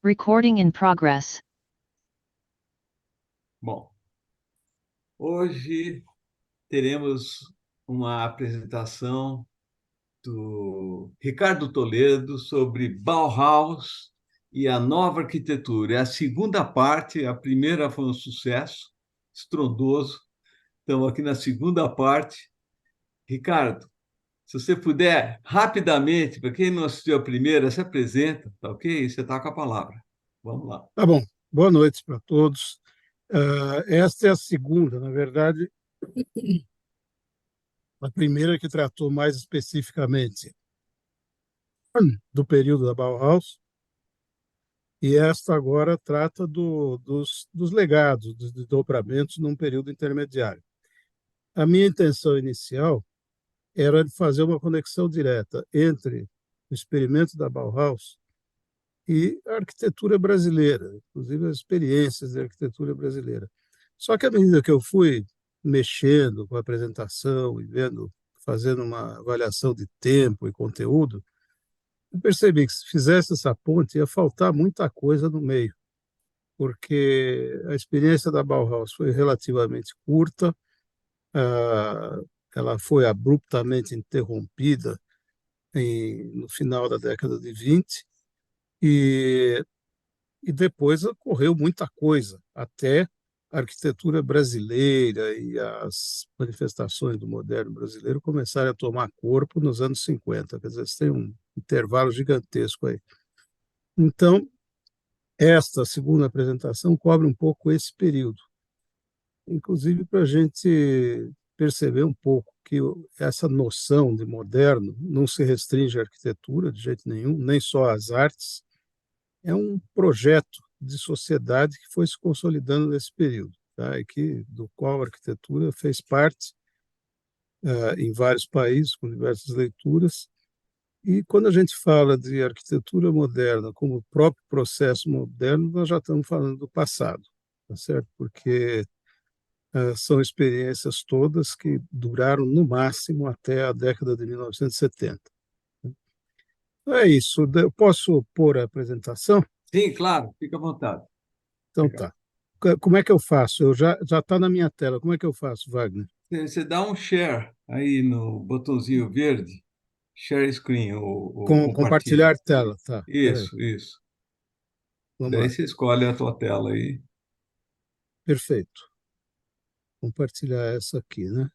Recording in progress. Bom, hoje teremos uma apresentação do Ricardo Toledo sobre Bauhaus e a nova arquitetura. É a segunda parte, a primeira foi um sucesso estrondoso. Estamos aqui na segunda parte. Ricardo, se você puder, rapidamente, para quem não assistiu a primeira, se apresenta, tá ok? Você está com a palavra. Vamos lá. Tá bom. Boa noite para todos. Esta é a segunda, na verdade, a primeira que tratou mais especificamente do período da Bauhaus, e esta agora trata dos legados, dos desdobramentos num período intermediário. A minha intenção inicial era de fazer uma conexão direta entre o experimento da Bauhaus e a arquitetura brasileira, inclusive as experiências da arquitetura brasileira. Só que à medida que eu fui mexendo com a apresentação e vendo, fazendo uma avaliação de tempo e conteúdo, eu percebi que se fizesse essa ponte ia faltar muita coisa no meio, porque a experiência da Bauhaus foi relativamente curta, ela foi abruptamente interrompida no final da década de 20, e depois ocorreu muita coisa, até a arquitetura brasileira e as manifestações do moderno brasileiro começaram a tomar corpo nos anos 50, quer dizer, tem um intervalo gigantesco aí. Então, esta segunda apresentação cobre um pouco esse período, inclusive para a gente perceber um pouco que essa noção de moderno não se restringe à arquitetura de jeito nenhum, nem só às artes, é um projeto de sociedade que foi se consolidando nesse período, tá? E do qual a arquitetura fez parte em vários países, com diversas leituras. E quando a gente fala de arquitetura moderna como próprio processo moderno, nós já estamos falando do passado, tá certo? Porque são experiências todas que duraram no máximo até a década de 1970. Então é isso. Eu posso pôr a apresentação? Sim, claro, fica à vontade. Então Legal. tá. Como é que eu faço? Eu já está na minha tela. Como é que eu faço, Wagner? Você dá um share aí no botãozinho verde, share screen, ou compartilha. Compartilhar tela, tá? Peraí, Isso. vamos Daí lá. você escolhe a tua tela aí. Perfeito. Compartilhar essa aqui, né?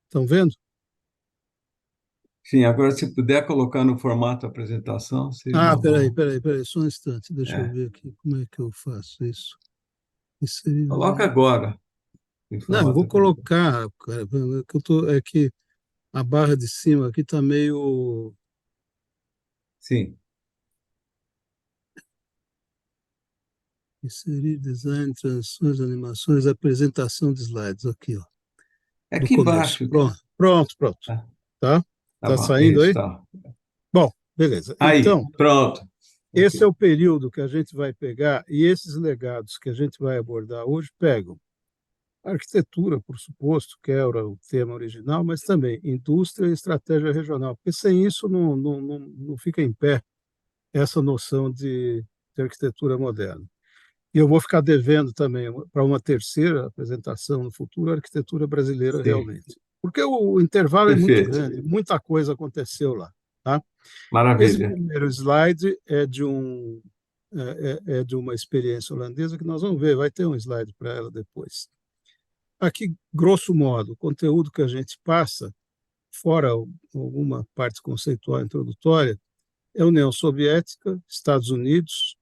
Estão vendo? Sim, agora se puder colocar no formato apresentação, seria Ah, uma boa. peraí, só um instante. Deixa eu É. ver aqui como é que eu faço isso. Inserir Coloca vídeo. agora em Não, eu formato vou apresentação. colocar, cara, é que a barra de cima aqui está meio. Sim. Inserir design, transições, animações, apresentação de slides. Aqui, ó. É Do aqui começo. embaixo, cara. Pronto. Tá, Tá? tá Tá bom. saindo Isso, aí? tá. Bom, beleza. Aí, Então, pronto. esse é Ok. o período que a gente vai pegar, e esses legados que a gente vai abordar hoje pegam a arquitetura, por suposto, que era o tema original, mas também indústria e estratégia regional, porque sem isso não fica em pé essa noção de arquitetura moderna. E eu vou ficar devendo também para uma terceira apresentação no futuro, a arquitetura brasileira Sim. realmente. Porque o intervalo é muito Perfeito. grande, muita coisa aconteceu lá. Tá? Esse Maravilha. primeiro slide é de uma experiência holandesa que nós vamos ver, vai ter um slide para ela depois. Aqui, grosso modo, o conteúdo que a gente passa, fora alguma parte conceitual introdutória, é a União Soviética, Estados Unidos,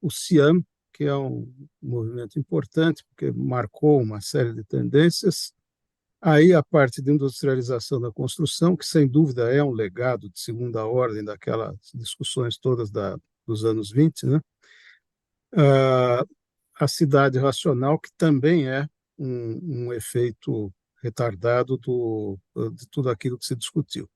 o CIAM, que é um movimento importante, porque marcou uma série de tendências. Aí a parte de industrialização da construção, que sem dúvida é um legado de segunda ordem daquelas discussões todas dos anos 20, né? Ah, a cidade racional, que também é um efeito retardado de tudo aquilo que se discutiu.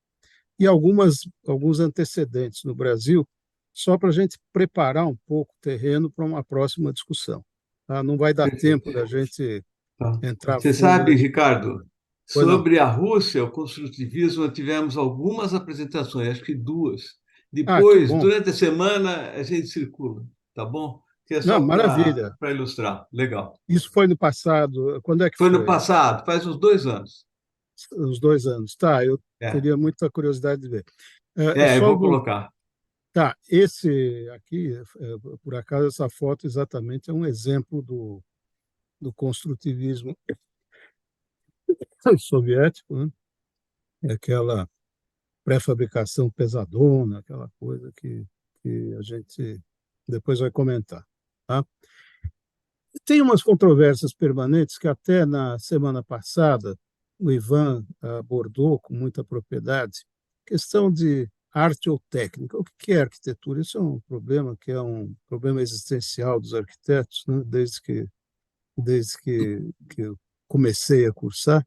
E alguns antecedentes no Brasil, só para a gente preparar um pouco o terreno para uma próxima discussão. Tá? Não vai dar Perfeito. tempo da gente Tá. entrar a Você fundo sabe, nesse. Ricardo, Pois não. sobre a Rússia, o construtivismo, tivemos algumas apresentações, acho que duas. Ah, que Depois, bom. durante a semana, a gente circula, tá bom? que é Não, só maravilha. para ilustrar. Legal. Isso foi no passado. Quando é que Foi no foi? passado, faz uns 2 anos. Uns 2 anos. Tá, eu É, teria muita curiosidade de ver. É eu só vou colocar. tá, esse aqui, por acaso, essa foto exatamente é um exemplo do construtivismo soviético, né? É aquela pré-fabricação pesadona, aquela coisa que a gente depois vai comentar, tá? Tem umas controvérsias permanentes que até na semana passada o Ivan abordou com muita propriedade, questão de arte ou técnica. O que é arquitetura? Isso é um problema que é um problema existencial dos arquitetos, né? Desde que eu comecei a cursar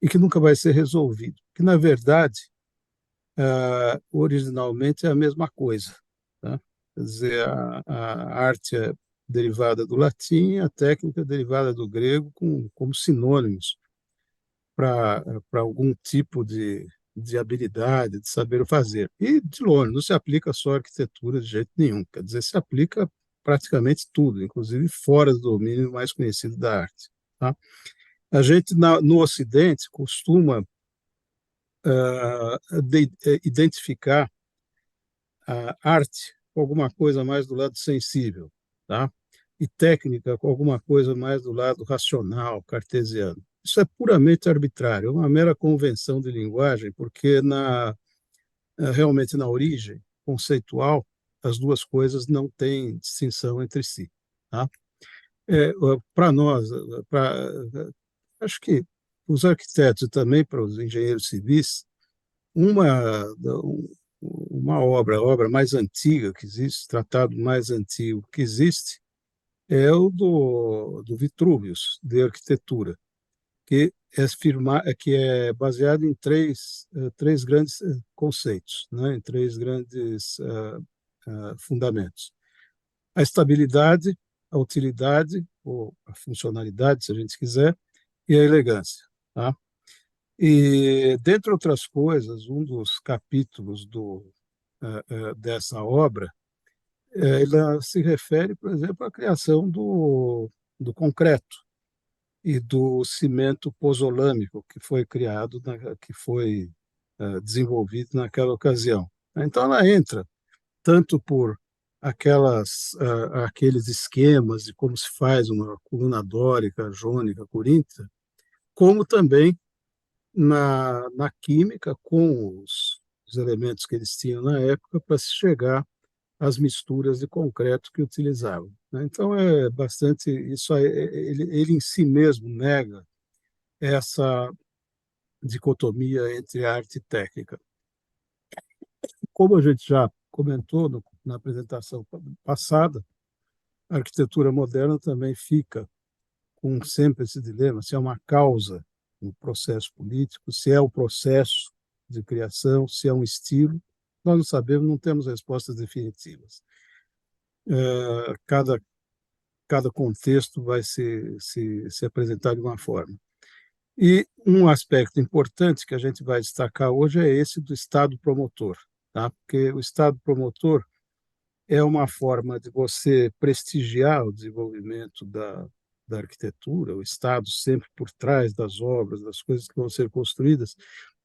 e que nunca vai ser resolvido. Que, na verdade, originalmente é a mesma coisa, tá? Quer dizer, a arte é derivada do latim, a técnica é derivada do grego, como sinônimos para algum tipo de habilidade, de saber fazer. E, de longe, não se aplica só à arquitetura de jeito nenhum, quer dizer, se aplica praticamente tudo, inclusive fora do domínio mais conhecido da arte, tá? A gente, no Ocidente, costuma identificar a arte com alguma coisa mais do lado sensível, tá? E técnica com alguma coisa mais do lado racional, cartesiano. Isso é puramente arbitrário, é uma mera convenção de linguagem, porque realmente na origem conceitual as duas coisas não têm distinção entre si, tá? Para nós, acho que os arquitetos e também para os engenheiros civis, uma, uma obra, a obra mais antiga que existe, tratado mais antigo que existe, é o do Vitruvius, de arquitetura, que é baseado em três grandes conceitos, né? Em três grandes fundamentos. A estabilidade, a utilidade, ou a funcionalidade, se a gente quiser, e a elegância, tá? E, dentre outras coisas, um dos capítulos dessa obra, ela se refere, por exemplo, à criação do concreto e do cimento pozolâmico que foi criado, que foi desenvolvido naquela ocasião. Então, ela entra tanto por aqueles esquemas de como se faz uma coluna dórica, jônica, coríntia, como também na química com os elementos que eles tinham na época para se chegar às misturas de concreto que utilizavam, né? Então, é bastante. Isso aí, ele em si mesmo nega essa dicotomia entre arte e técnica. Como a gente já comentou na apresentação passada, a arquitetura moderna também fica com sempre esse dilema: se é uma causa no processo político, se é o processo de criação, se é um estilo. Nós não sabemos, não temos respostas definitivas. Cada contexto vai se apresentar de uma forma. E um aspecto importante que a gente vai destacar hoje é esse do Estado promotor, tá? Porque o Estado promotor é uma forma de você prestigiar o desenvolvimento da arquitetura, o Estado sempre por trás das obras, das coisas que vão ser construídas,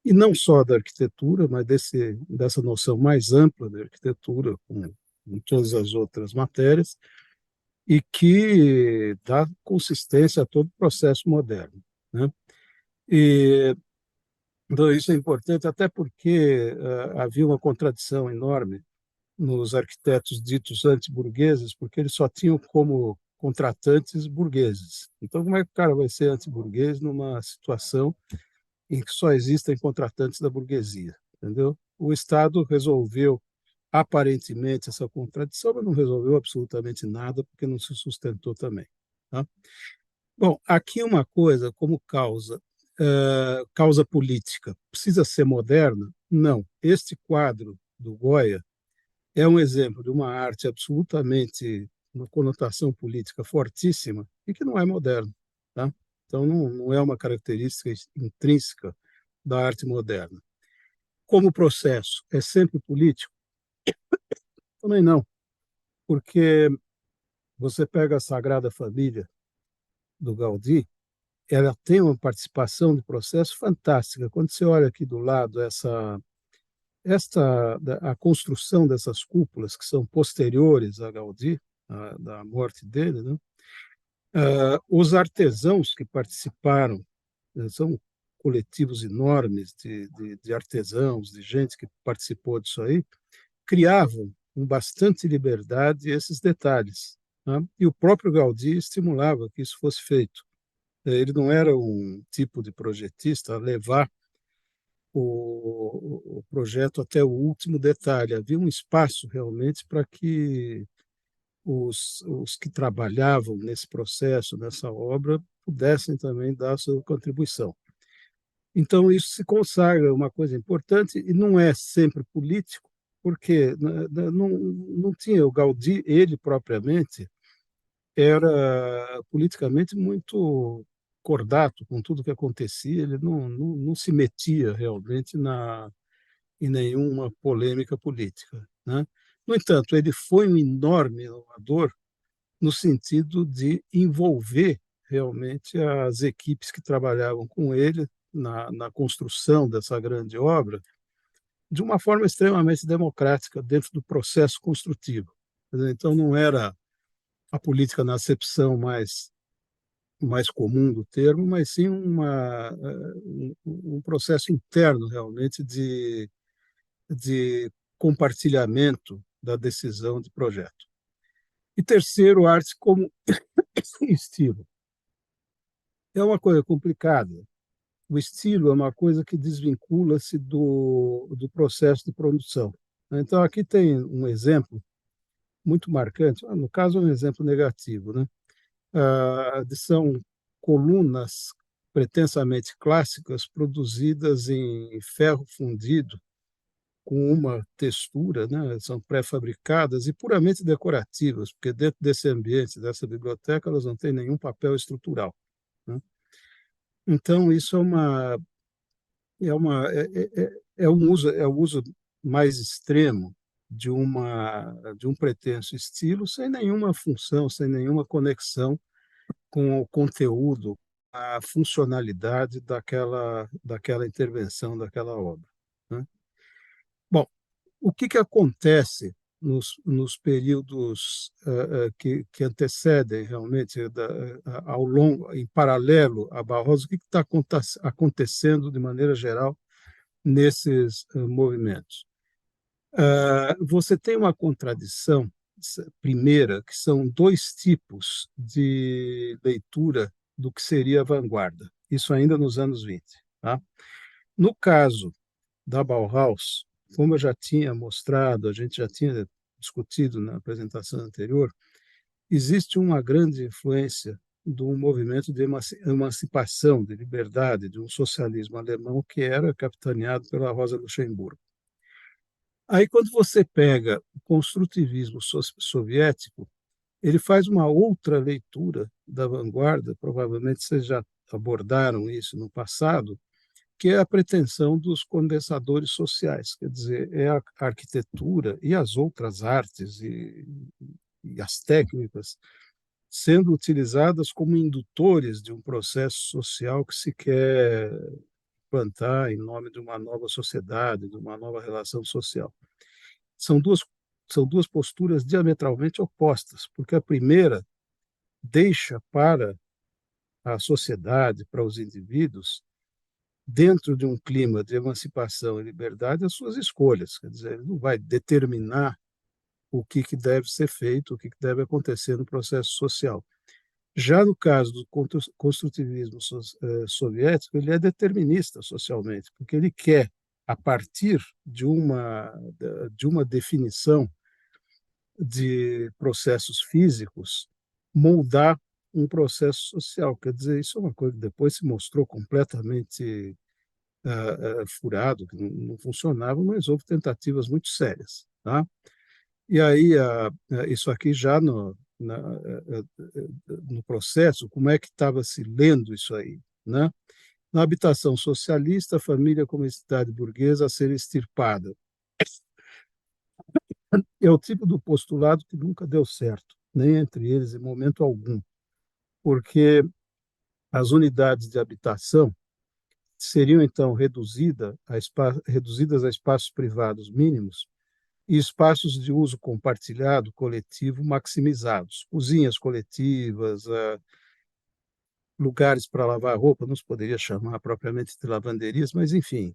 e não só da arquitetura, mas dessa noção mais ampla da arquitetura, com todas as outras matérias, e que dá consistência a todo o processo moderno, né? E então, isso é importante, até porque havia uma contradição enorme nos arquitetos ditos antiburgueses, porque eles só tinham como contratantes burgueses. Então, como é que o cara vai ser antiburguês numa situação em que só existem contratantes da burguesia? Entendeu? O Estado resolveu, aparentemente, essa contradição, mas não resolveu absolutamente nada, porque não se sustentou também, tá? Bom, aqui uma coisa como causa política. Precisa ser moderna? Não. Este quadro do Goya é um exemplo de uma arte absolutamente, uma conotação política fortíssima e que não é moderna, tá? Então, não é uma característica intrínseca da arte moderna. Como processo é sempre político? Também não, porque Você pega a Sagrada Família do Gaudí, ela tem uma participação de processo fantástica. Quando você olha aqui do lado a construção dessas cúpulas que são posteriores a Gaudí, da morte dele, né? Os artesãos que participaram, são coletivos enormes de artesãos, de gente que participou disso aí, criavam com bastante liberdade esses detalhes, né? E o próprio Gaudí estimulava que isso fosse feito. Ele não era um tipo de projetista a levar o projeto até o último detalhe. Havia um espaço realmente para que os que trabalhavam nesse processo, nessa obra, pudessem também dar a sua contribuição. Então, isso se consagra uma coisa importante e não é sempre político, porque não tinha o Gaudí, ele propriamente, era politicamente muito cordato com tudo que acontecia, ele não se metia realmente em nenhuma polêmica política, né? No entanto, ele foi um enorme inovador no sentido de envolver realmente as equipes que trabalhavam com ele na construção dessa grande obra de uma forma extremamente democrática dentro do processo construtivo. Então, não era a política na acepção mais comum do termo, mas sim um processo interno realmente de compartilhamento da decisão de projeto. E terceiro, arte como estilo. É uma coisa complicada. O estilo é uma coisa que desvincula-se do processo de produção. Então, aqui tem um exemplo muito marcante, no caso, é um exemplo negativo, né? São colunas pretensamente clássicas produzidas em ferro fundido com uma textura, né? São pré-fabricadas e puramente decorativas, porque dentro desse ambiente, dessa biblioteca, elas não têm nenhum papel estrutural, né? Então, isso é um uso mais extremo de um pretenso estilo, sem nenhuma função, sem nenhuma conexão com o conteúdo, a funcionalidade daquela intervenção, daquela obra, né? Bom, o que acontece nos períodos que antecedem realmente ao longo, em paralelo a Barroso, o que está acontecendo de maneira geral nesses movimentos? Você tem uma contradição primeira, que são dois tipos de leitura do que seria a vanguarda, isso ainda nos anos 20, tá? No caso da Bauhaus, como eu já tinha mostrado, a gente já tinha discutido na apresentação anterior, existe uma grande influência do movimento de emancipação, de liberdade, de um socialismo alemão que era capitaneado pela Rosa Luxemburgo. Aí, quando você pega o construtivismo soviético, ele faz uma outra leitura da vanguarda, provavelmente vocês já abordaram isso no passado, que é a pretensão dos condensadores sociais, quer dizer, é a arquitetura e as outras artes e as técnicas sendo utilizadas como indutores de um processo social que se quer plantar em nome de uma nova sociedade, de uma nova relação social. São duas posturas diametralmente opostas, porque a primeira deixa para a sociedade, para os indivíduos, dentro de um clima de emancipação e liberdade, as suas escolhas. Quer dizer, ele não vai determinar o que deve ser feito, o que deve acontecer no processo social. Já no caso do construtivismo soviético, ele é determinista socialmente, porque ele quer, a partir de uma definição de processos físicos, moldar um processo social. Quer dizer, isso é uma coisa que depois se mostrou completamente furado, que não funcionava, mas houve tentativas muito sérias, tá? E aí, isso aqui já no processo, como é que estava se lendo isso aí, né? Na habitação socialista, a família como entidade burguesa a ser extirpada. É o tipo do postulado que nunca deu certo, nem entre eles em momento algum, porque as unidades de habitação seriam, então, reduzidas a espaços privados mínimos e espaços de uso compartilhado, coletivo, maximizados. Cozinhas coletivas, lugares para lavar roupa, não se poderia chamar propriamente de lavanderias, mas, enfim,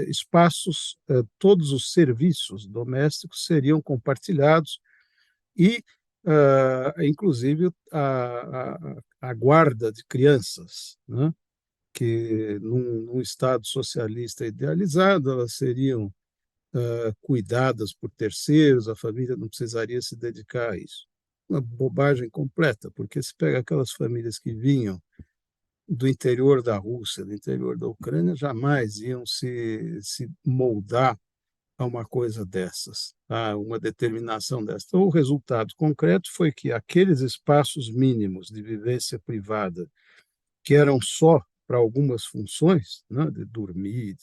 espaços, todos os serviços domésticos seriam compartilhados e, inclusive, a guarda de crianças, né? Que num Estado socialista idealizado, elas seriam cuidadas por terceiros, a família não precisaria se dedicar a isso. Uma bobagem completa, porque se pega aquelas famílias que vinham do interior da Rússia, do interior da Ucrânia, jamais iam se moldar a uma coisa dessas, a uma determinação dessa. Então, o resultado concreto foi que aqueles espaços mínimos de vivência privada, que eram só para algumas funções, né, de dormir,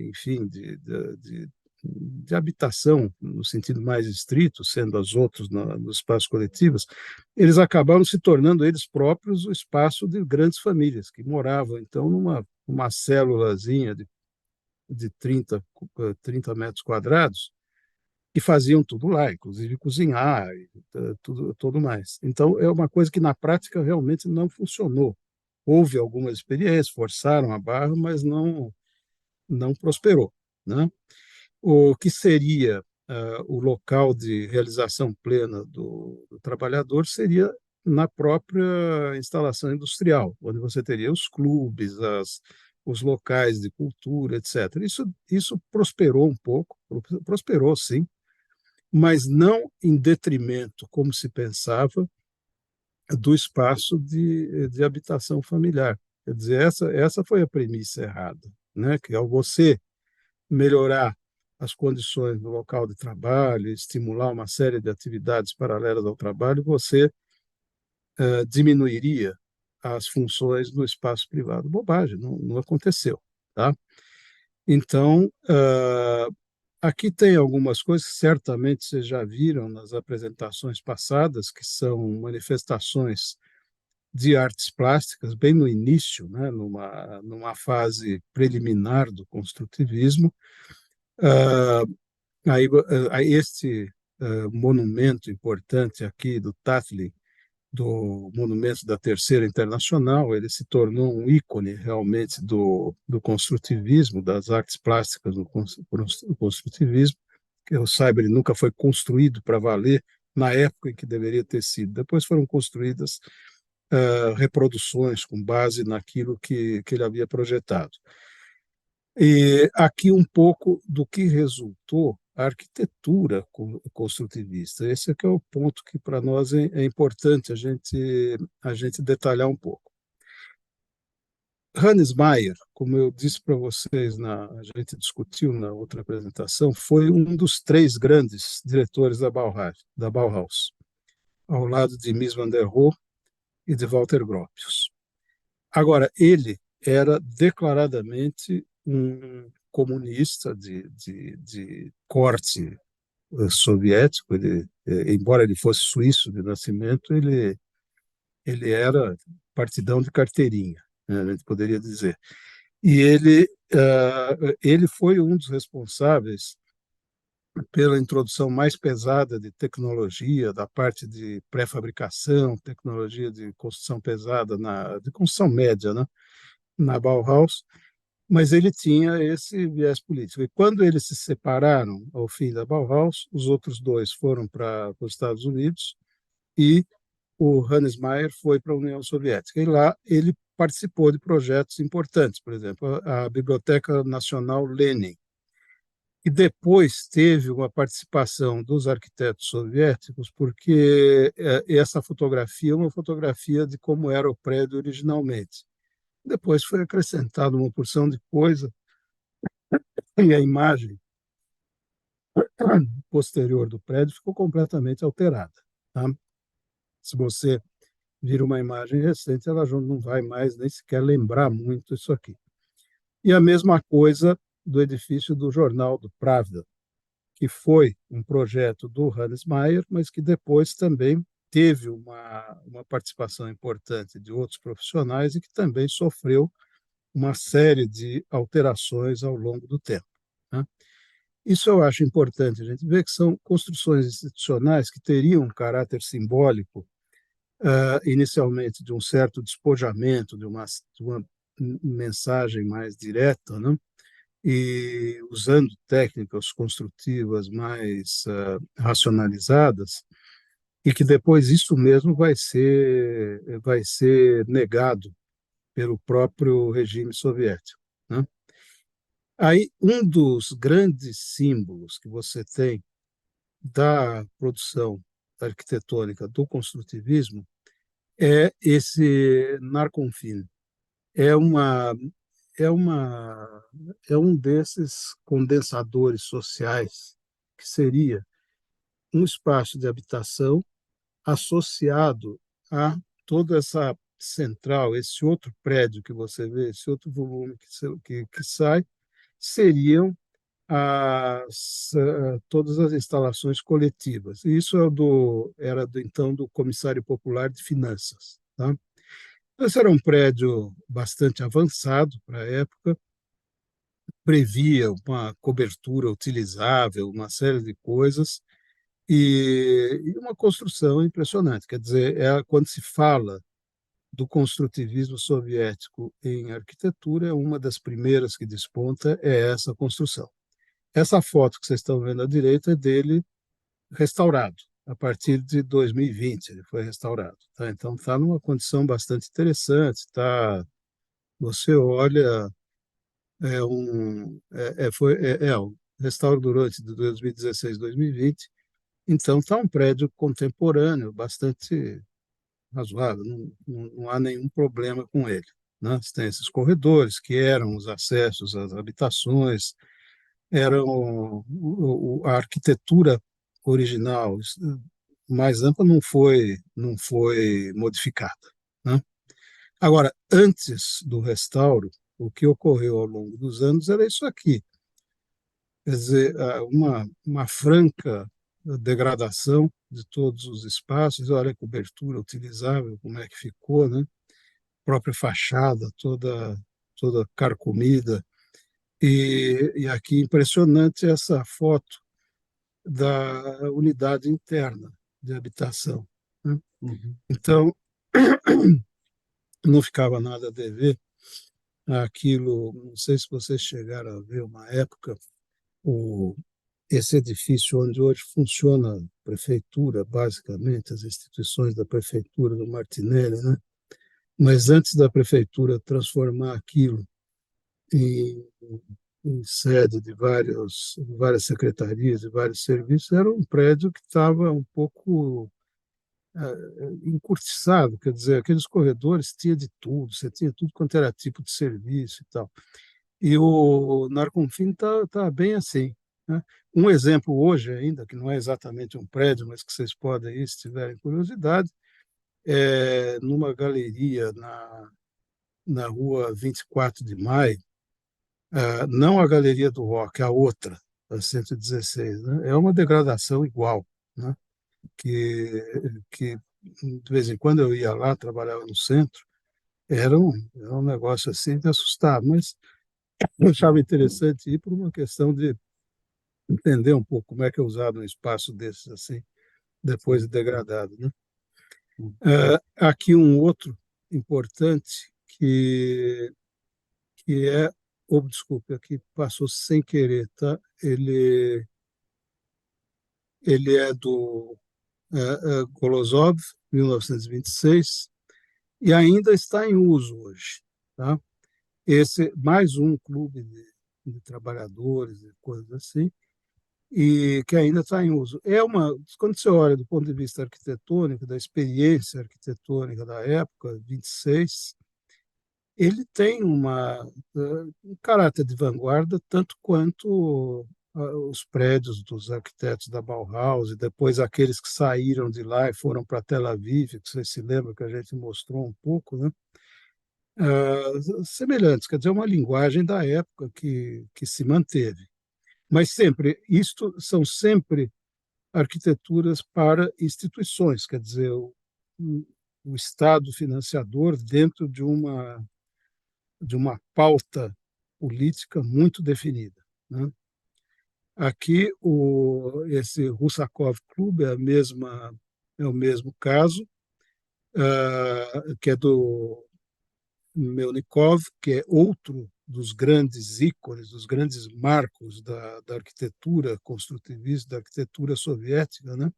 enfim, de habitação, no sentido mais estrito, sendo as outras nos espaços coletivos, eles acabaram se tornando eles próprios o espaço de grandes famílias, que moravam, então, numa célulazinha de 30 metros quadrados, e faziam tudo lá, inclusive cozinhar, e tudo mais. Então, é uma coisa que, na prática, realmente não funcionou. Houve algumas experiências, forçaram a barra, mas não prosperou, né? O que seria o local de realização plena do trabalhador seria na própria instalação industrial, onde você teria os clubes, os locais de cultura, etc. Isso prosperou um pouco, prosperou sim, mas não em detrimento, como se pensava, do espaço de habitação familiar. Quer dizer, essa foi a premissa errada, né? Que ao você melhorar as condições no local de trabalho, estimular uma série de atividades paralelas ao trabalho, você diminuiria as funções no espaço privado. Bobagem, não aconteceu, tá? Então, aqui tem algumas coisas que certamente vocês já viram nas apresentações passadas, que são manifestações de artes plásticas, bem no início, né, numa fase preliminar do construtivismo. Este monumento importante aqui do Tatlin, do Monumento da Terceira Internacional, ele se tornou um ícone realmente do construtivismo, das artes plásticas do construtivismo, que eu saiba, ele nunca foi construído para valer na época em que deveria ter sido. Depois foram construídas reproduções com base naquilo que ele havia projetado. E aqui um pouco do que resultou a arquitetura construtivista. Esse é que é o ponto que para nós é importante a gente detalhar um pouco. Hannes Meyer, como eu disse para vocês, a gente discutiu na outra apresentação, foi um dos 3 grandes diretores da Bauhaus, ao lado de Mies van der Rohe e de Walter Gropius. Agora, ele era declaradamente um comunista de corte soviético. Embora ele fosse suíço de nascimento, ele era partidão de carteirinha, né, a gente poderia dizer. E ele foi um dos responsáveis pela introdução mais pesada de tecnologia, da parte de pré-fabricação, tecnologia de construção pesada, de construção média, né, na Bauhaus, mas ele tinha esse viés político. E quando eles se separaram ao fim da Bauhaus, os outros 2 foram para os Estados Unidos e o Hannes Meyer foi para a União Soviética. E lá ele participou de projetos importantes, por exemplo, a Biblioteca Nacional Lenin. E depois teve uma participação dos arquitetos soviéticos, porque essa fotografia é uma fotografia de como era o prédio originalmente. Depois foi acrescentada uma porção de coisa e a imagem posterior do prédio ficou completamente alterada, tá? Se você vir uma imagem recente, ela já não vai mais nem sequer lembrar muito isso aqui. E a mesma coisa do edifício do jornal do Pravda, que foi um projeto do Hannes Mayer, mas que depois também teve uma participação importante de outros profissionais e que também sofreu uma série de alterações ao longo do tempo, né? Isso eu acho importante a gente ver que são construções institucionais que teriam um caráter simbólico, inicialmente de um certo despojamento, de uma mensagem mais direta, né? E usando técnicas construtivas mais racionalizadas, e que depois isso mesmo vai ser negado pelo próprio regime soviético, né? Aí, um dos grandes símbolos que você tem da produção arquitetônica do construtivismo é esse Narconfin. É uma é uma é um desses condensadores sociais que seria um espaço de habitação associado a toda essa central, esse outro prédio que você vê, esse outro volume que sai, seriam todas as instalações coletivas. E isso então do Comissário Popular de Finanças, tá? Esse era um prédio bastante avançado para a época, previa uma cobertura utilizável, uma série de coisas, e uma construção impressionante. Quer dizer, quando se fala do construtivismo soviético em arquitetura, uma das primeiras que desponta é essa construção. Essa foto que vocês estão vendo à direita é dele restaurado. A partir de 2020 ele foi restaurado, tá? Então está numa condição bastante interessante. Tá, você olha, o restauro durante de 2016 2020. Então está um prédio contemporâneo, bastante razoável. Não há nenhum problema com ele, né? Você tem esses corredores que eram os acessos às habitações, a arquitetura original mais ampla não foi modificada, né? Agora, antes do restauro, o que ocorreu ao longo dos anos era isso aqui, quer dizer, uma franca degradação de todos os espaços. Olha a cobertura utilizável, como é que ficou, né? A própria fachada toda carcomida. E aqui impressionante essa foto da unidade interna de habitação, né? Uhum. Então, não ficava nada a dever aquilo. Não sei se vocês chegaram a ver uma época esse edifício onde hoje funciona a prefeitura, basicamente, as instituições da prefeitura do Martinelli, né? Mas antes da prefeitura transformar aquilo em, em sede de várias secretarias e vários serviços, era um prédio que estava um pouco encurtiçado, quer dizer, aqueles corredores tinha de tudo, você tinha tudo quanto era tipo de serviço e tal. E o Narconfin tá bem assim, né? Um exemplo hoje ainda, que não é exatamente um prédio, mas que vocês podem ir, se tiverem curiosidade, é numa galeria na rua 24 de Maio, não a Galeria do Rock, a outra, a 116, né? É uma degradação igual, né? Que de vez em quando eu ia lá, trabalhava no centro, era um negócio assim de assustar, mas eu achava interessante ir por uma questão de entender um pouco como é que é usado um espaço desses assim, depois de Sim. degradado, né? Uhum. Aqui um outro importante que é, desculpe, aqui passou sem querer, tá? Ele é do Kolozov, 1926, e ainda está em uso hoje, tá? Esse mais um clube de trabalhadores e coisas assim, e que ainda está em uso. Quando você olha do ponto de vista arquitetônico, da experiência arquitetônica da época, 26, ele tem um caráter de vanguarda, tanto quanto os prédios dos arquitetos da Bauhaus, e depois aqueles que saíram de lá e foram para Tel Aviv, que vocês se lembram que a gente mostrou um pouco, né? Semelhantes, quer dizer, uma linguagem da época que se manteve. Mas sempre, isto são sempre arquiteturas para instituições, quer dizer, o Estado financiador dentro de uma pauta política muito definida, né? Aqui, esse Rusakov Club é o mesmo caso, que é do Melnikov, que é outro dos grandes ícones, dos grandes marcos da arquitetura construtivista, da arquitetura soviética, né?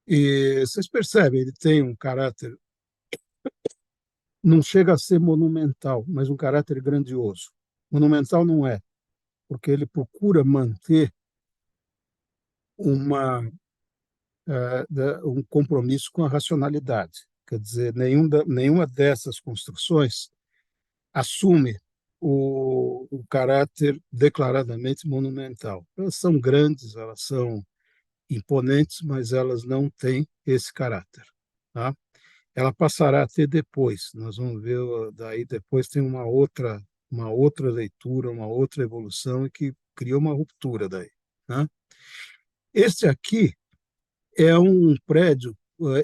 E vocês percebem, ele tem um caráter, não chega a ser monumental, mas um caráter grandioso. Monumental não é, porque ele procura manter uma, um compromisso com a racionalidade. Quer dizer, nenhuma dessas construções assume o caráter declaradamente monumental. Elas são grandes, elas são imponentes, mas elas não têm esse caráter, tá? Ela passará a ter depois. Nós vamos ver daí depois tem uma outra leitura, uma outra evolução e que cria uma ruptura daí, né? Este aqui é um prédio,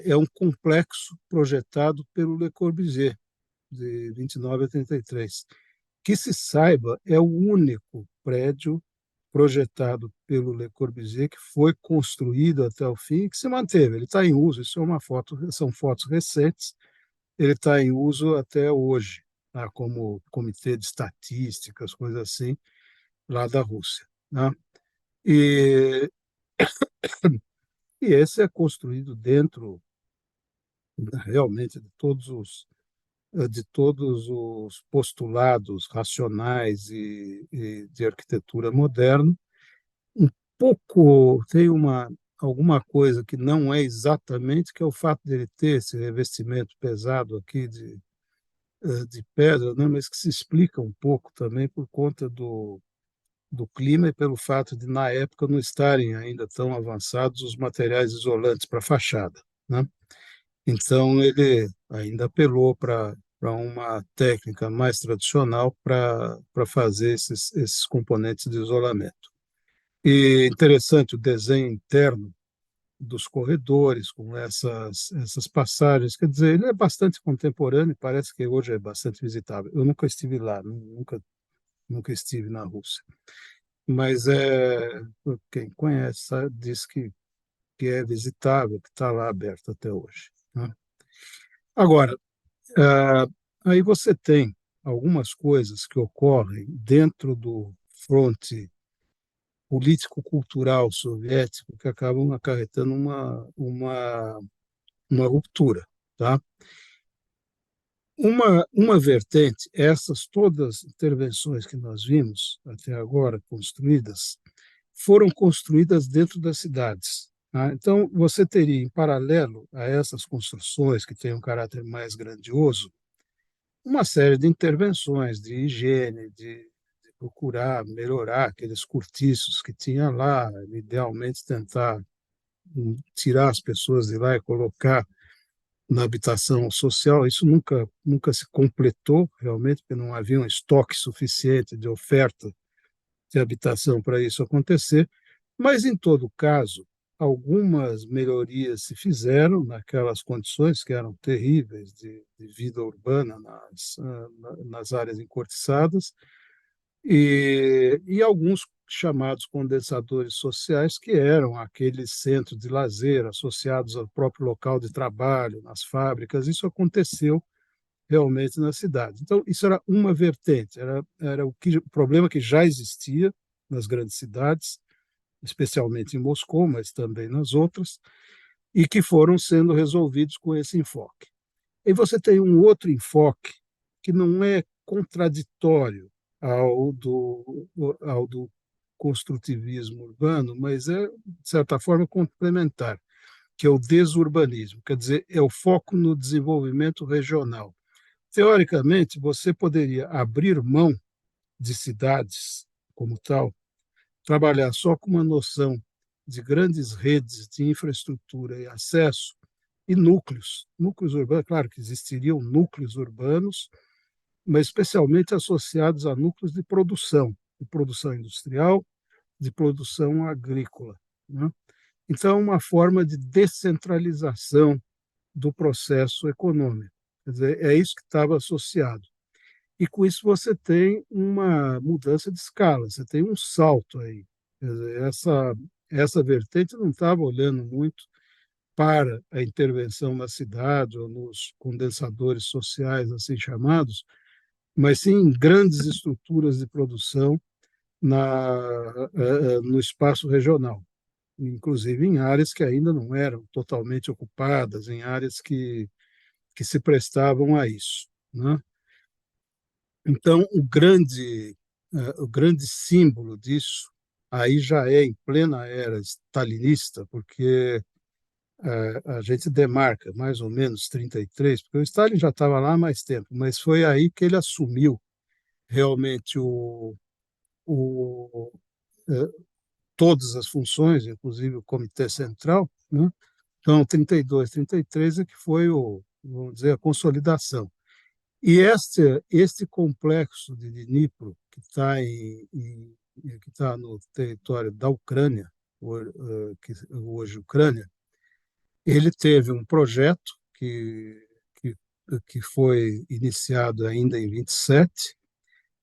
é um complexo projetado pelo Le Corbusier, de 29 a 33. Que se saiba, é o único prédio projetado pelo Le Corbusier que foi construído até o fim e que se manteve. Ele está em uso, isso é uma foto, são fotos recentes, ele está em uso até hoje, tá? Como comitê de estatísticas, coisas assim, lá da Rússia, né? E, e esse é construído dentro, realmente, de todos os postulados racionais e de arquitetura moderna. Um pouco, tem alguma coisa que não é exatamente, que é o fato dele ter esse revestimento pesado aqui de pedra, né, mas que se explica um pouco também por conta do clima e pelo fato de, na época, não estarem ainda tão avançados os materiais isolantes para a fachada, né? Então, ele ainda apelou para uma técnica mais tradicional para fazer esses componentes de isolamento. E interessante o desenho interno dos corredores, com essas passagens. Quer dizer, ele é bastante contemporâneo e parece que hoje é bastante visitável. Eu nunca estive lá, nunca estive na Rússia. Mas quem conhece sabe, diz que é visitável, que está lá aberto até hoje, né? Agora, ah, aí você tem algumas coisas que ocorrem dentro do fronte político-cultural soviético que acabam acarretando uma ruptura, tá? Uma vertente, essas todas as intervenções que nós vimos até agora construídas, foram construídas dentro das cidades, tá? Então, você teria, em paralelo a essas construções que têm um caráter mais grandioso, uma série de intervenções de higiene, de procurar melhorar aqueles cortiços que tinha lá, idealmente tentar tirar as pessoas de lá e colocar na habitação social. Isso nunca se completou realmente, porque não havia um estoque suficiente de oferta de habitação para isso acontecer, mas, em todo caso, algumas melhorias se fizeram naquelas condições que eram terríveis de vida urbana nas áreas encurtiçadas, e alguns chamados condensadores sociais, que eram aqueles centros de lazer associados ao próprio local de trabalho, nas fábricas. Isso aconteceu realmente na cidade. Então, isso era uma vertente, era o problema que já existia nas grandes cidades, especialmente em Moscou, mas também nas outras, e que foram sendo resolvidos com esse enfoque. E você tem um outro enfoque que não é contraditório ao do construtivismo urbano, mas é, de certa forma, complementar, que é o desurbanismo, quer dizer, é o foco no desenvolvimento regional. Teoricamente, você poderia abrir mão de cidades como tal, trabalhar só com uma noção de grandes redes de infraestrutura e acesso e núcleos urbanos. Claro que existiriam núcleos urbanos, mas especialmente associados a núcleos de produção industrial, de produção agrícola, né? Então, é uma forma de descentralização do processo econômico. Quer dizer, é isso que estava associado. E com isso você tem uma mudança de escala, você tem um salto aí. Quer dizer, essa vertente não estava olhando muito para a intervenção na cidade ou nos condensadores sociais, assim chamados, mas sim em grandes estruturas de produção no espaço regional, inclusive em áreas que ainda não eram totalmente ocupadas, em áreas que se prestavam a isso, né? Então, o grande símbolo disso aí já é em plena era stalinista, porque a gente demarca mais ou menos 33, porque o Stalin já estava lá há mais tempo, mas foi aí que ele assumiu realmente o, eh, todas as funções, inclusive o Comitê Central, né? Então, 32, 33 é que foi vamos dizer, a consolidação. E este complexo de Dnipro, que está que está no território da Ucrânia, que hoje Ucrânia, ele teve um projeto que, que foi iniciado ainda em 27,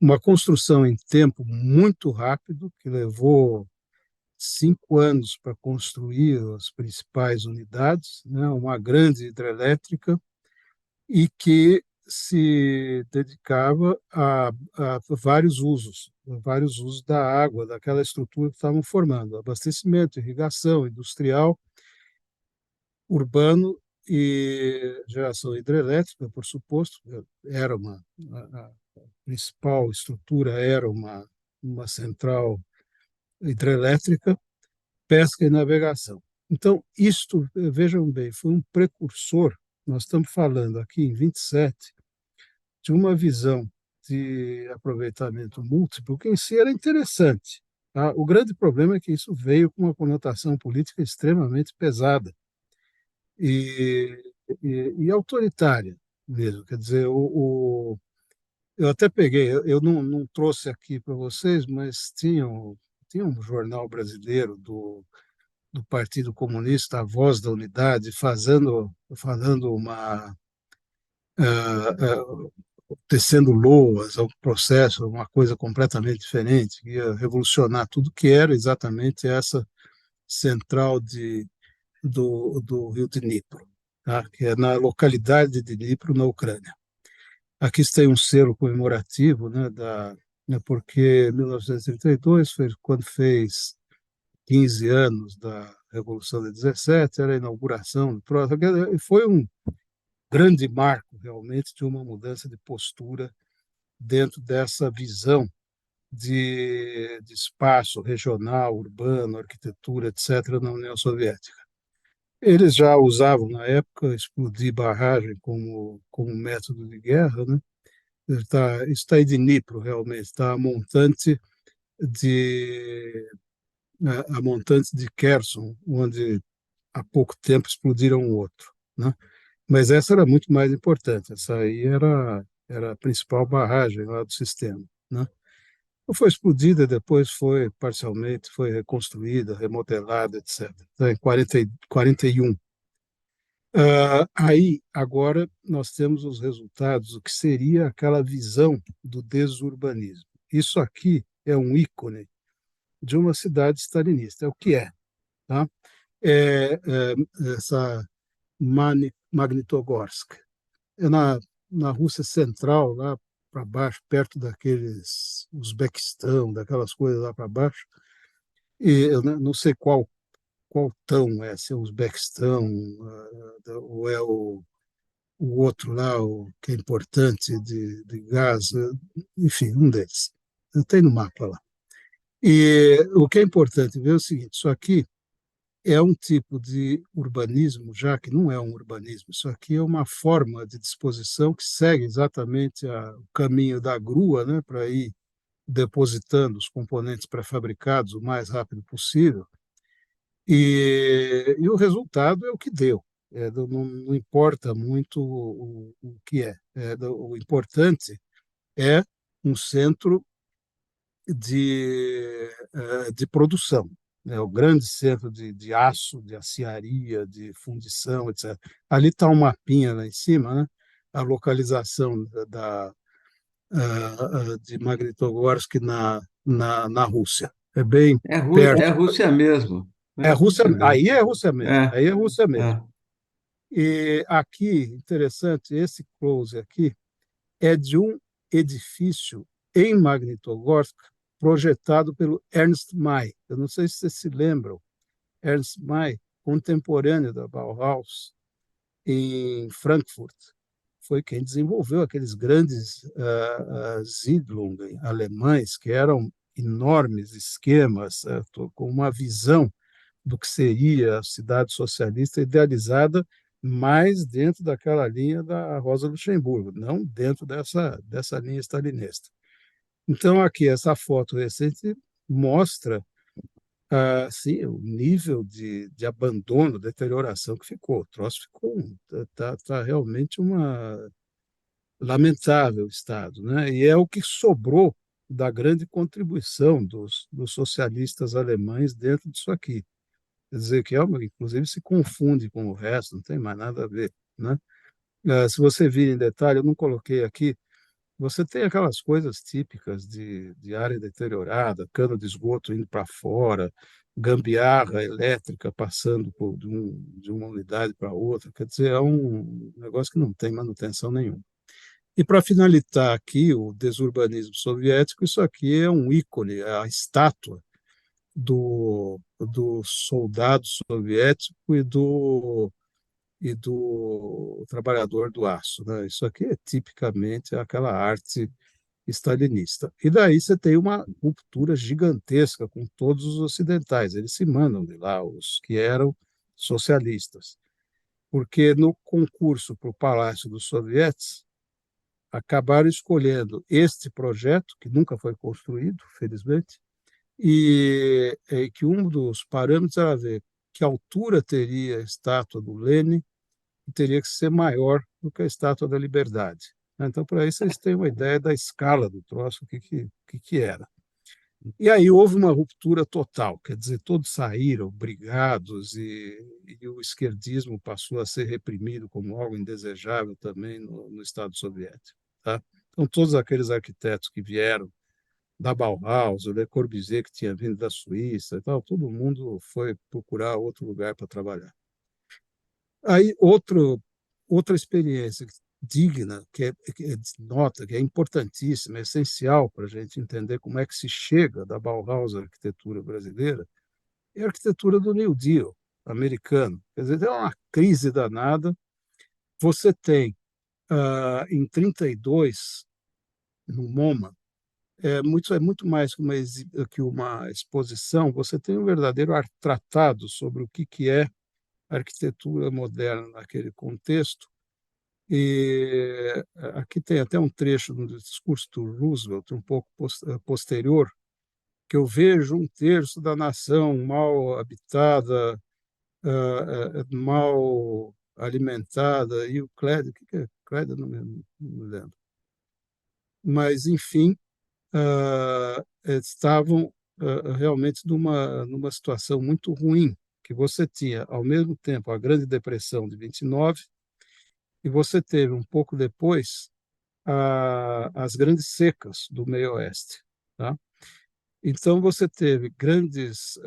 uma construção em tempo muito rápido, que levou 5 anos para construir as principais unidades, né, uma grande hidrelétrica, e que se dedicava a vários usos da água, daquela estrutura que estavam formando, abastecimento, irrigação, industrial, urbano e geração hidrelétrica, por suposto. Era a principal estrutura era uma central hidrelétrica, pesca e navegação. Então, isto, vejam bem, foi um precursor. Nós estamos falando aqui em 27 de uma visão de aproveitamento múltiplo, que em si era interessante. Tá? O grande problema é que isso veio com uma conotação política extremamente pesada e, e autoritária mesmo. Quer dizer, eu até peguei, eu não trouxe aqui para vocês, mas tinha um jornal brasileiro do Partido Comunista, a Voz da Unidade, falando tecendo loas ao processo, uma coisa completamente diferente, que ia revolucionar tudo, que era exatamente essa central do rio Dnipro, tá? Que é na localidade de Dnipro, na Ucrânia. Aqui tem um selo comemorativo, né, porque 1932 foi quando fez 15 anos da Revolução de 17, era a inauguração do troço, e foi um grande marco, realmente, de uma mudança de postura dentro dessa visão de espaço regional, urbano, arquitetura, etc., na União Soviética. Eles já usavam, na época, explodir barragem como método de guerra, né? Isso está em Dnipro, realmente, está a montante de Kherson, onde há pouco tempo explodiram um outro, né? Mas essa era muito mais importante, essa aí era a principal barragem lá do sistema, né? Foi explodida, depois foi parcialmente, foi reconstruída, remodelada, etc. Então, em 41. Aí, agora, nós temos os resultados, o que seria aquela visão do desurbanismo. Isso aqui é um ícone de uma cidade stalinista. É o que é, tá? É essa Magnitogorsk. É na Rússia Central, lá para baixo, perto daqueles Uzbequistão, daquelas coisas lá para baixo. E eu não sei qual tão é, se é o Uzbequistão, ou é o outro lá, o que é importante de gás, enfim, um deles. Tem no mapa lá. E o que é importante ver é o seguinte: isso aqui é um tipo de urbanismo, já que não é um urbanismo, isso aqui é uma forma de disposição que segue exatamente o caminho da grua, né, para ir depositando os componentes pré-fabricados o mais rápido possível. E o resultado é o que deu. Não importa muito o que é. O importante é um centro de produção, né? O grande centro de aço, de aciaria, de fundição, etc. Ali está um mapinha lá em cima, né? A localização de Magnitogorsk na Rússia. É bem É perto. Rússia mesmo. É Rússia mesmo. Aí é Rússia mesmo, É, aí é Rússia mesmo. é. E aqui, interessante, esse close aqui é de um edifício em Magnitogorsk projetado pelo Ernst May. Eu não sei se vocês se lembram, Ernst May, contemporâneo da Bauhaus em Frankfurt, foi quem desenvolveu aqueles grandes Siedlungen alemães, que eram enormes esquemas, com uma visão do que seria a cidade socialista idealizada, mais dentro daquela linha da Rosa Luxemburgo, não dentro dessa linha stalinista. Então, aqui, essa foto recente mostra sim, o nível de abandono, deterioração que ficou. O troço ficou, tá realmente uma lamentável estado, né? E é o que sobrou da grande contribuição dos socialistas alemães dentro disso aqui. Quer dizer, que, inclusive, se confunde com o resto, não tem mais nada a ver, né? Se você vir em detalhe, eu não coloquei aqui, você tem aquelas coisas típicas de área deteriorada, cano de esgoto indo para fora, gambiarra elétrica passando de uma unidade para outra, quer dizer, é um negócio que não tem manutenção nenhuma. E para finalizar aqui o desurbanismo soviético, isso aqui é um ícone, é a estátua do soldado soviético e do trabalhador do aço, né? Isso aqui é tipicamente aquela arte stalinista. E daí você tem uma ruptura gigantesca com todos os ocidentais. Eles se mandam de lá, os que eram socialistas. Porque no concurso para o Palácio dos Sovietes, acabaram escolhendo este projeto, que nunca foi construído, felizmente, e que um dos parâmetros era ver que altura teria a estátua do Lenin e teria que ser maior do que a estátua da Liberdade. Então, por aí vocês têm uma ideia da escala do troço, o que era. E aí houve uma ruptura total, quer dizer, todos saíram brigados e o esquerdismo passou a ser reprimido como algo indesejável também no Estado soviético. Tá? Então, todos aqueles arquitetos que vieram da Bauhaus, o Le Corbusier, que tinha vindo da Suíça e tal, todo mundo foi procurar outro lugar para trabalhar. Aí, outra experiência digna, que nota, que é importantíssima, é essencial para a gente entender como é que se chega da Bauhaus à arquitetura brasileira, é a arquitetura do New Deal americano. Quer dizer, é uma crise danada. Você tem, em 32, no MoMA, é muito mais que uma exposição, você tem um verdadeiro tratado sobre o que é arquitetura moderna naquele contexto. E aqui tem até um trecho do discurso do Roosevelt, um pouco posterior, que eu vejo um terço da nação mal habitada, mal alimentada, e o Clédio, o que é Clédio? Não me lembro. Mas, enfim, estavam realmente numa situação muito ruim, que você tinha, ao mesmo tempo, a Grande Depressão de 29, e você teve, um pouco depois, as grandes secas do meio-oeste. Tá? Então, você teve grandes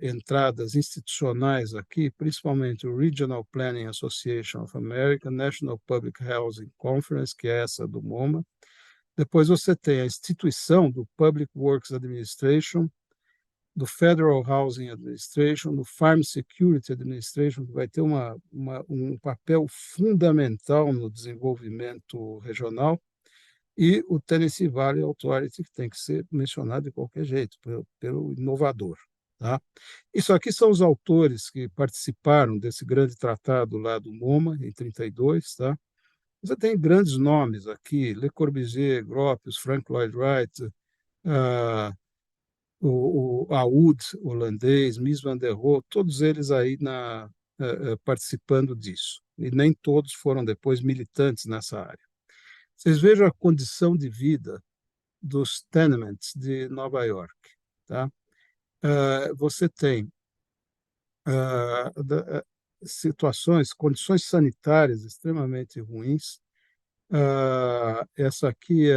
entradas institucionais aqui, principalmente o Regional Planning Association of America, National Public Housing Conference, que é essa do MoMA. Depois você tem a instituição do Public Works Administration, do Federal Housing Administration, do Farm Security Administration, que vai ter um papel fundamental no desenvolvimento regional, e o Tennessee Valley Authority, que tem que ser mencionado de qualquer jeito, pelo inovador. Tá? Isso aqui são os autores que participaram desse grande tratado lá do MoMA, em 1932. Tá? Você tem grandes nomes aqui, Le Corbusier, Gropius, Frank Lloyd Wright, o Aoud, holandês, Mies van der Rohe, todos eles aí participando disso. E nem todos foram depois militantes nessa área. Vocês vejam a condição de vida dos tenements de Nova York. Tá? Você tem situações, condições sanitárias extremamente ruins. Essa aqui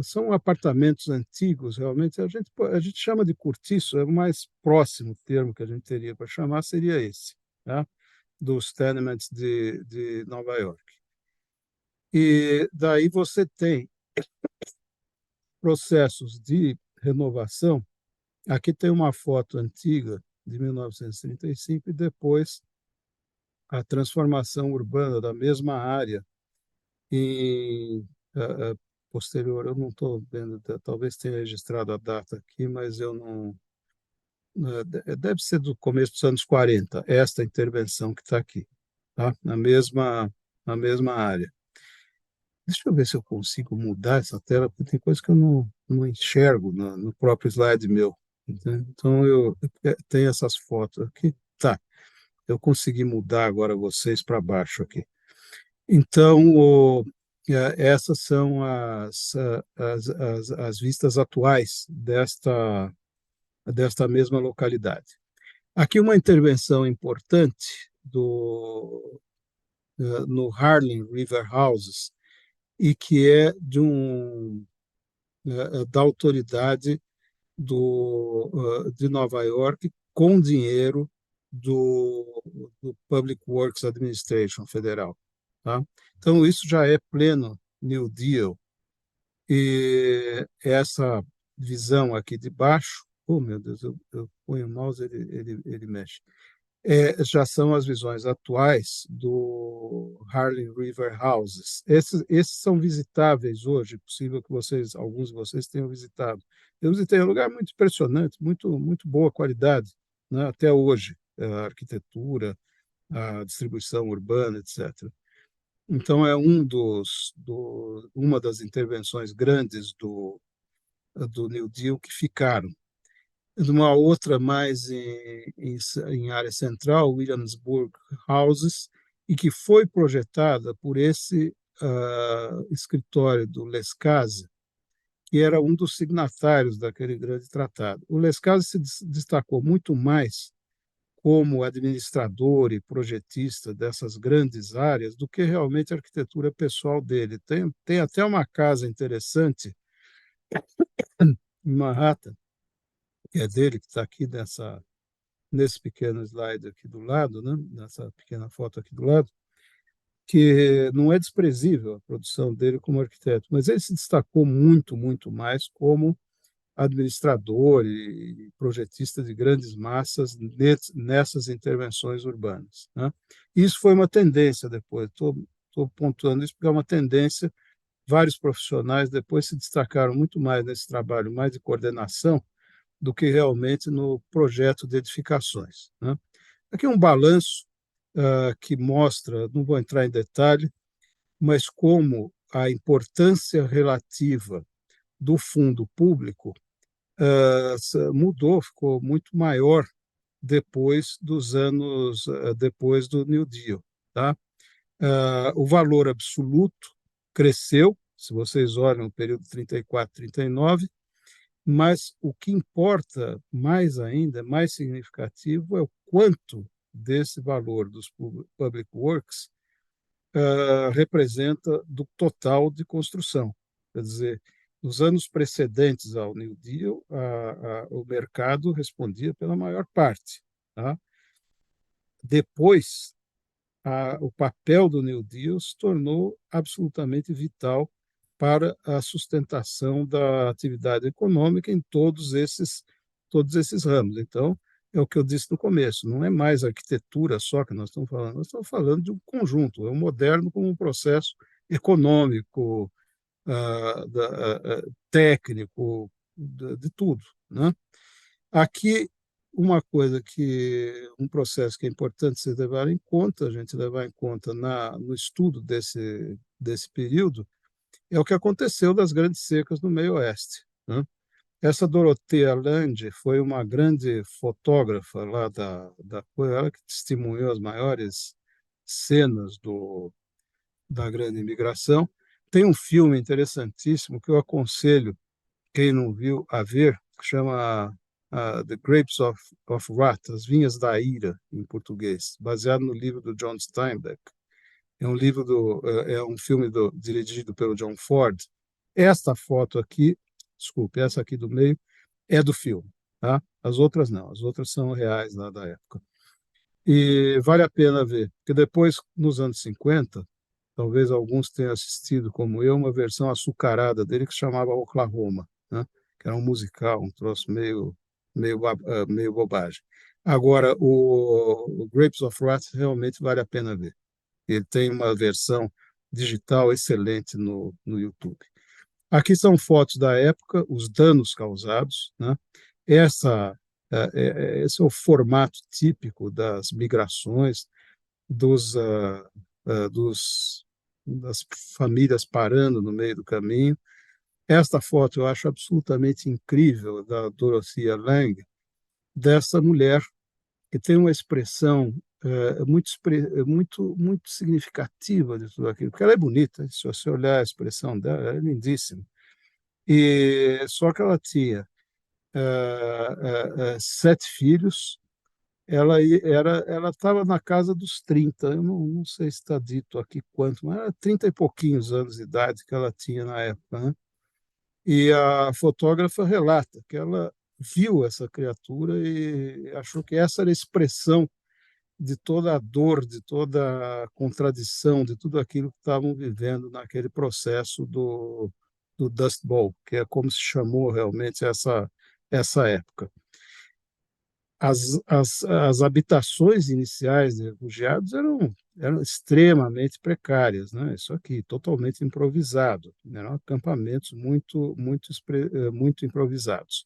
são apartamentos antigos, realmente. A gente chama de cortiço, é o mais próximo termo que a gente teria para chamar seria esse, tá? Dos tenements de Nova York. E daí você tem processos de renovação. Aqui tem uma foto antiga de 1935 e depois a transformação urbana da mesma área em posterior. Eu não estou vendo, talvez tenha registrado a data aqui, mas eu não. Deve ser do começo dos anos 40, esta intervenção que está aqui, tá? Na mesma área. Deixa eu ver se eu consigo mudar essa tela, porque tem coisa que eu não enxergo no próprio slide meu. Então, eu tenho essas fotos aqui. Tá, eu consegui mudar agora vocês para baixo aqui. Então, essas são as vistas atuais desta mesma localidade. Aqui uma intervenção importante no Harlem River Houses, e que é da autoridade de Nova York com dinheiro do Public Works Administration federal. Tá? Então, isso já é pleno New Deal. E essa visão aqui de baixo, oh meu Deus, eu ponho o mouse, ele mexe. Já são as visões atuais do Harlem River Houses. Esses são visitáveis hoje, é possível que alguns de vocês tenham visitado. Eu visitei um lugar muito impressionante, muito, muito boa qualidade, né, até hoje, a arquitetura, a distribuição urbana, etc. Então, é uma das intervenções grandes do New Deal que ficaram. Uma outra mais em área central, Williamsburg Houses, e que foi projetada por esse escritório do Lescase, que era um dos signatários daquele grande tratado. O Lescase se destacou muito mais como administrador e projetista dessas grandes áreas do que realmente a arquitetura pessoal dele. Tem até uma casa interessante em Manhattan, que é dele, que está aqui nesse pequeno slide aqui do lado, né? Nessa pequena foto aqui do lado, que não é desprezível a produção dele como arquiteto, mas ele se destacou muito, muito mais como administrador e projetista de grandes massas nessas intervenções urbanas, né? Isso foi uma tendência depois, estou pontuando isso porque é uma tendência, vários profissionais depois se destacaram muito mais nesse trabalho mais de coordenação do que realmente no projeto de edificações, né? Aqui é um balanço que mostra, não vou entrar em detalhe, mas como a importância relativa do fundo público mudou, ficou muito maior depois do New Deal, tá? O valor absoluto cresceu, se vocês olham o período 34, 39, mas o que importa mais ainda, mais significativo, é o quanto desse valor dos public works representa do total de construção. Quer dizer, nos anos precedentes ao New Deal, o mercado respondia pela maior parte. Tá? Depois, o papel do New Deal se tornou absolutamente vital para a sustentação da atividade econômica em todos esses ramos. Então, é o que eu disse no começo, não é mais arquitetura só que nós estamos falando de um conjunto, é o moderno como um processo econômico, técnico, de tudo, né? Aqui, um processo que é importante se levar em conta, a gente levar em conta no estudo desse período, é o que aconteceu das grandes secas no meio oeste, né? Essa Dorothea Lange foi uma grande fotógrafa lá da coisa, ela que testemunhou as maiores cenas da grande imigração, Tem um filme interessantíssimo que eu aconselho quem não viu a ver, que chama The Grapes of Wrath, As Vinhas da Ira, em português, baseado no livro do John Steinbeck. É um filme dirigido pelo John Ford. Esta foto aqui, desculpe, essa aqui do meio, é do filme, tá? As outras não, as outras são reais lá da época. E vale a pena ver, porque depois, nos anos 50, talvez alguns tenham assistido, como eu, uma versão açucarada dele que se chamava Oklahoma, né? Que era um musical, um troço meio bobagem. Agora, o Grapes of Wrath realmente vale a pena ver. Ele tem uma versão digital excelente no YouTube. Aqui são fotos da época, os danos causados, né? Essa, esse é o formato típico das migrações, dos, das famílias parando no meio do caminho. Esta foto eu acho absolutamente incrível, da Dorothea Lange, dessa mulher que tem uma expressão muito significativa de tudo aquilo, porque ela é bonita, se você olhar a expressão dela, ela é lindíssima. E só que ela tinha 7 filhos, ela estava na casa dos 30, eu não sei se está dito aqui quanto, mas era 30 e pouquinhos anos de idade que ela tinha na época, né? E a fotógrafa relata que ela viu essa criatura e achou que essa era a expressão de toda a dor, de toda a contradição, de tudo aquilo que estavam vivendo naquele processo do Dust Bowl, que é como se chamou realmente essa época. As habitações iniciais de refugiados eram extremamente precárias, né? Isso aqui, totalmente improvisado, eram acampamentos muito improvisados.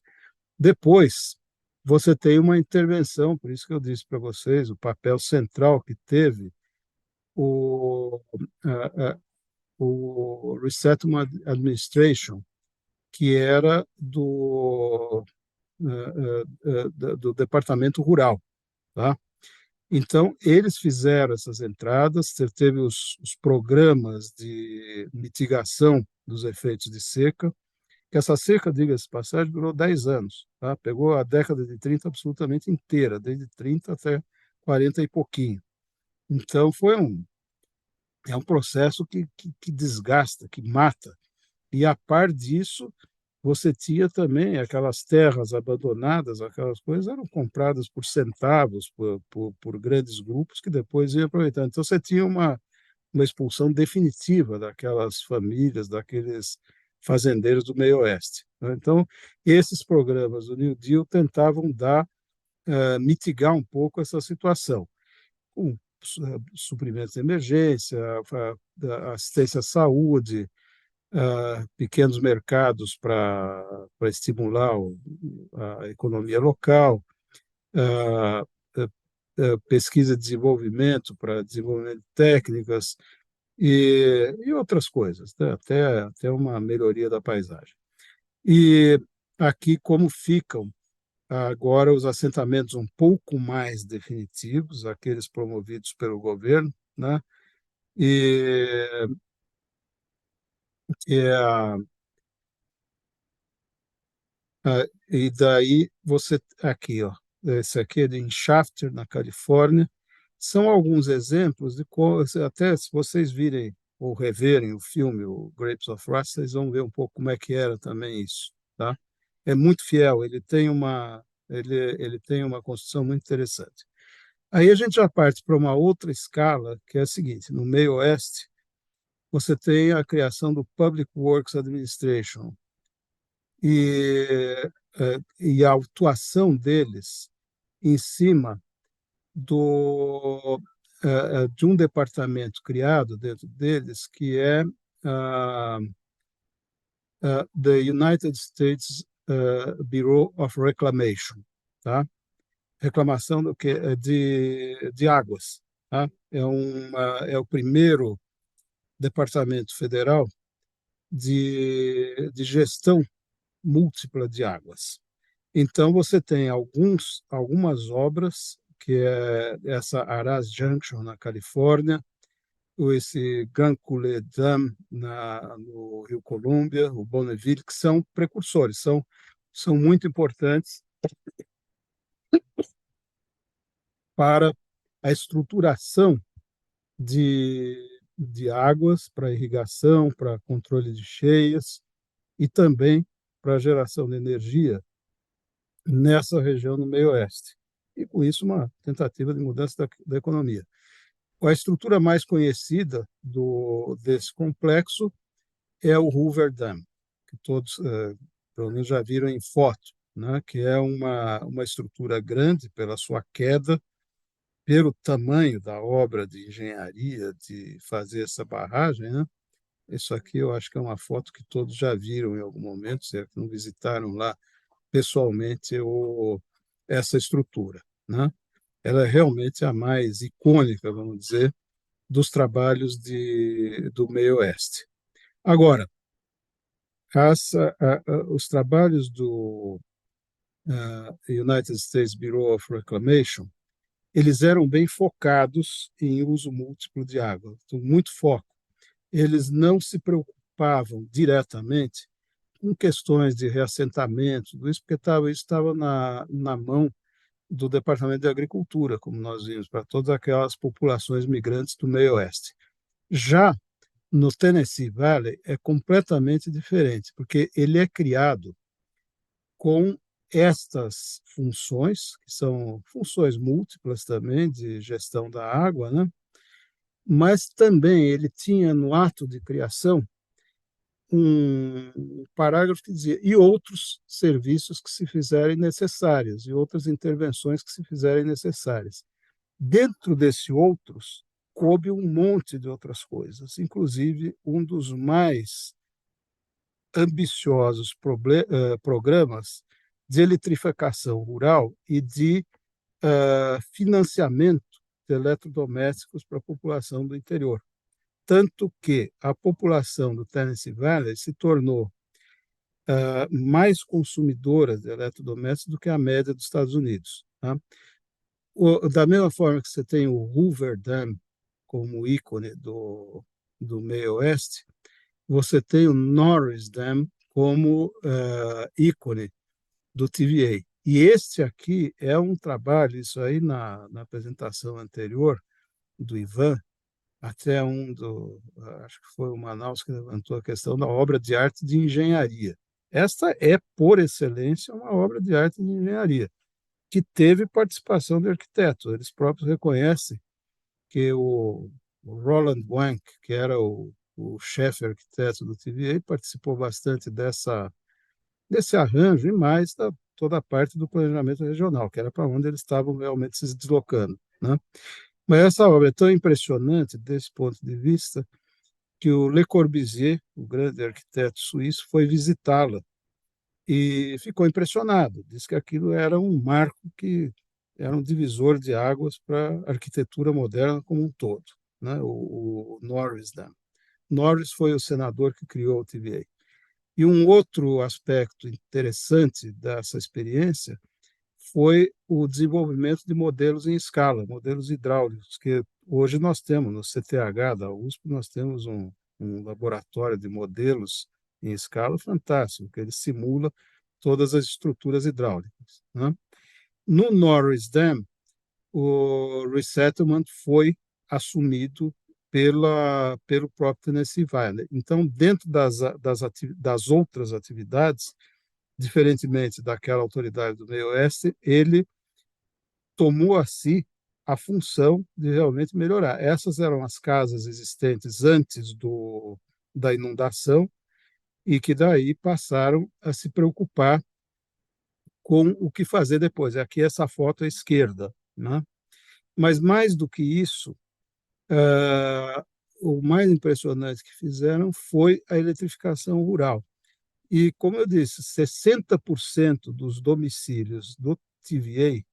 Depois, você tem uma intervenção, por isso que eu disse para vocês, o papel central que teve o, o Resettlement Administration, que era do Departamento Rural, tá? Então, eles fizeram essas entradas, teve os programas de mitigação dos efeitos de seca, que essa seca, diga-se de passagem, durou 10 anos. Tá? Pegou a década de 30 absolutamente inteira, desde 30 até 40 e pouquinho. Então, é um processo que desgasta, que mata. E, a par disso, você tinha também aquelas terras abandonadas, aquelas coisas eram compradas por centavos por grandes grupos que depois iam aproveitando. Então, você tinha uma expulsão definitiva daquelas famílias, daqueles fazendeiros do meio-oeste, né? Então, esses programas do New Deal tentavam mitigar um pouco essa situação, com suprimentos de emergência, assistência à saúde, pequenos mercados para estimular a economia local, pesquisa e desenvolvimento para desenvolvimento de técnicas, e outras coisas, né? Até uma melhoria da paisagem. E aqui, como ficam agora os assentamentos um pouco mais definitivos, aqueles promovidos pelo governo, né? E, e, e daí você, aqui, ó, esse aqui é de Shafter, na Califórnia, são alguns exemplos de como, até se vocês virem ou reverem o filme, o Grapes of Wrath, vocês vão ver um pouco como é que era também isso, tá? É muito fiel, ele tem uma construção muito interessante. Aí a gente já parte para uma outra escala, que é a seguinte: no meio oeste, você tem a criação do Public Works Administration e a atuação deles em cima de um departamento criado dentro deles, que é the United States Bureau of Reclamation, tá? Reclamação do que de águas, tá? É o primeiro departamento federal de gestão múltipla de águas. Então, você tem algumas obras, que é essa Araz Junction, na Califórnia, esse Grand Coulee Dam no Rio Colômbia, o Bonneville, que são precursores, são muito importantes para a estruturação de águas para irrigação, para controle de cheias e também para a geração de energia nessa região no meio-oeste. E, com isso, uma tentativa de mudança da economia. A estrutura mais conhecida desse complexo é o Hoover Dam, que todos, pelo menos, já viram em foto, né? Que é uma estrutura grande pela sua queda, pelo tamanho da obra de engenharia de fazer essa barragem, né? Isso aqui eu acho que é uma foto que todos já viram em algum momento, se é que não visitaram lá pessoalmente essa estrutura, né? Ela é realmente a mais icônica, vamos dizer, dos trabalhos do meio-oeste. Agora, os trabalhos do United States Bureau of Reclamation, eles eram bem focados em uso múltiplo de água, então, muito foco. Eles não se preocupavam diretamente com questões de reassentamento, isso porque isso estava na mão do Departamento de Agricultura, como nós vimos, para todas aquelas populações migrantes do meio-oeste. Já no Tennessee Valley é completamente diferente, porque ele é criado com estas funções, que são funções múltiplas também de gestão da água, né? Mas também ele tinha no ato de criação um parágrafo que dizia e outros serviços que se fizerem necessários, e outras intervenções que se fizerem necessárias. Dentro desse outros, coube um monte de outras coisas, inclusive um dos mais ambiciosos programas de eletrificação rural e de financiamento de eletrodomésticos para a população do interior. Tanto que a população do Tennessee Valley se tornou mais consumidora de eletrodomésticos do que a média dos Estados Unidos. Tá? Da mesma forma que você tem o Hoover Dam como ícone do meio-oeste, você tem o Norris Dam como ícone do TVA. E este aqui é um trabalho, isso aí na apresentação anterior do Ivan, até acho que foi o Manaus que levantou a questão da obra de arte de engenharia. Esta é, por excelência, uma obra de arte de engenharia, que teve participação de arquitetos. Eles próprios reconhecem que o Roland Wank, que era o chefe arquiteto do TVA, participou bastante desse arranjo e mais toda a parte do planejamento regional, que era para onde eles estavam realmente se deslocando, né? Mas essa obra é tão impressionante desse ponto de vista que o Le Corbusier, o grande arquiteto suíço, foi visitá-la e ficou impressionado. Disse que aquilo era um marco, que era um divisor de águas para a arquitetura moderna como um todo, né? O Norris Dam. Norris foi o senador que criou o TVA. E um outro aspecto interessante dessa experiência foi o desenvolvimento de modelos em escala, modelos hidráulicos, que hoje nós temos no CTH da USP, nós temos um laboratório de modelos em escala fantástico, que ele simula todas as estruturas hidráulicas, né? No Norris Dam, o resettlement foi assumido pelo próprio Tennessee Valley. Então, dentro das outras atividades, diferentemente daquela autoridade do meio-oeste, ele tomou a si a função de realmente melhorar. Essas eram as casas existentes antes da inundação e que daí passaram a se preocupar com o que fazer depois. Aqui essa foto à esquerda, né? Mas mais do que isso, o mais impressionante que fizeram foi a eletrificação rural. E, como eu disse, 60% dos domicílios do TVA,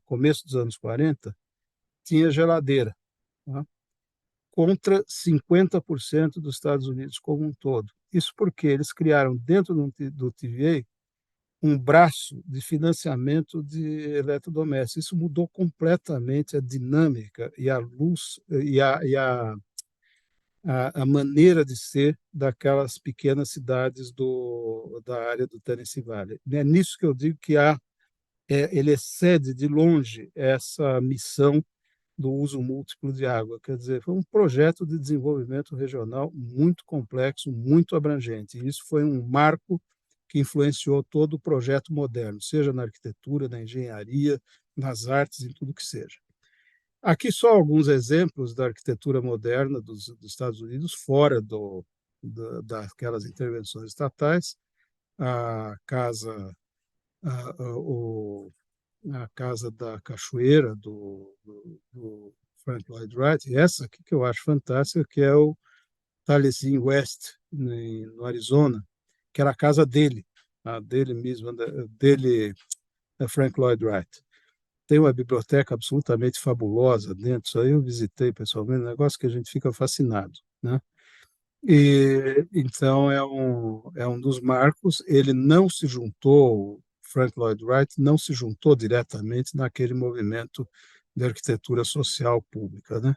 começo dos anos 40, tinha geladeira, tá? Contra 50% dos Estados Unidos como um todo. Isso porque eles criaram dentro do TVA um braço de financiamento de eletrodomésticos. Isso mudou completamente a dinâmica e a luz a maneira de ser daquelas pequenas cidades da área do Tennessee Valley. É nisso que eu digo que ele excede de longe essa missão do uso múltiplo de água. Quer dizer, foi um projeto de desenvolvimento regional muito complexo, muito abrangente. E isso foi um marco que influenciou todo o projeto moderno, seja na arquitetura, na engenharia, nas artes, em tudo que seja. Aqui só alguns exemplos da arquitetura moderna dos Estados Unidos, fora daquelas intervenções estatais. A casa, a casa da Cachoeira, do Frank Lloyd Wright, e essa aqui que eu acho fantástica, que é o Taliesin West, no Arizona, que era a casa dele, a dele mesmo, dele, Frank Lloyd Wright. Tem uma biblioteca absolutamente fabulosa dentro, isso aí eu visitei pessoalmente, um negócio que a gente fica fascinado, né? E então é um dos marcos. Ele não se juntou, Frank Lloyd Wright não se juntou diretamente naquele movimento de arquitetura social pública, né?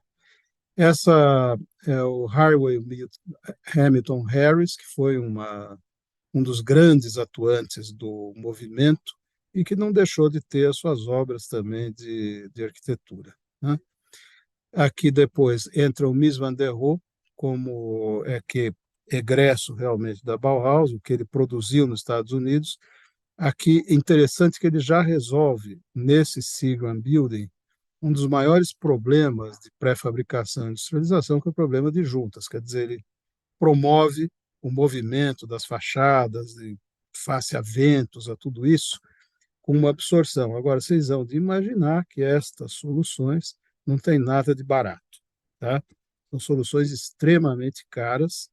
Essa é o Harvey Hamilton Harris, que foi um dos grandes atuantes do movimento e que não deixou de ter as suas obras também de arquitetura, né? Aqui depois entra o Mies van der Rohe, como que egresso realmente da Bauhaus, o que ele produziu nos Estados Unidos. Aqui é interessante que ele já resolve, nesse Seagram Building, um dos maiores problemas de pré-fabricação e industrialização, que é o problema de juntas. Quer dizer, ele promove o movimento das fachadas, de face a ventos, a tudo isso, com uma absorção. Agora, vocês vão de imaginar que estas soluções não têm nada de barato, tá? São soluções extremamente caras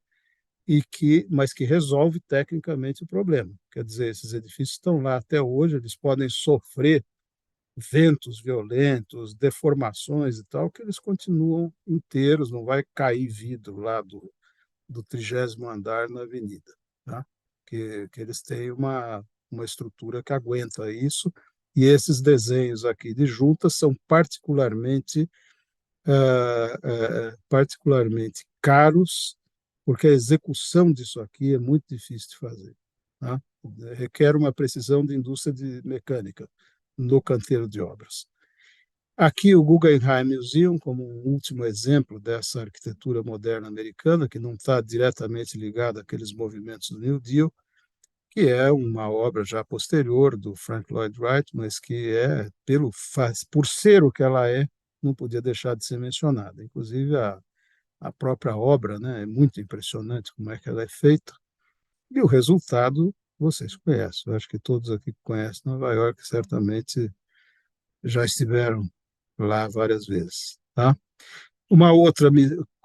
mas que resolve tecnicamente o problema. Quer dizer, esses edifícios estão lá até hoje, eles podem sofrer ventos violentos, deformações e tal, que eles continuam inteiros, não vai cair vidro lá do 30º andar na avenida, tá? Que eles têm uma estrutura que aguenta isso, e esses desenhos aqui de juntas são particularmente caros, porque a execução disso aqui é muito difícil de fazer, tá? Requer uma precisão de indústria de mecânica no canteiro de obras. Aqui o Guggenheim Museum, como um último exemplo dessa arquitetura moderna americana, que não está diretamente ligada àqueles movimentos do New Deal, que é uma obra já posterior do Frank Lloyd Wright, mas que por ser o que ela não podia deixar de ser mencionada. Inclusive, a própria obra, né, é muito impressionante como é que ela é feita, e o resultado vocês conhecem. Eu acho que todos aqui que conhecem Nova York certamente já estiveram lá várias vezes, tá? Uma outra,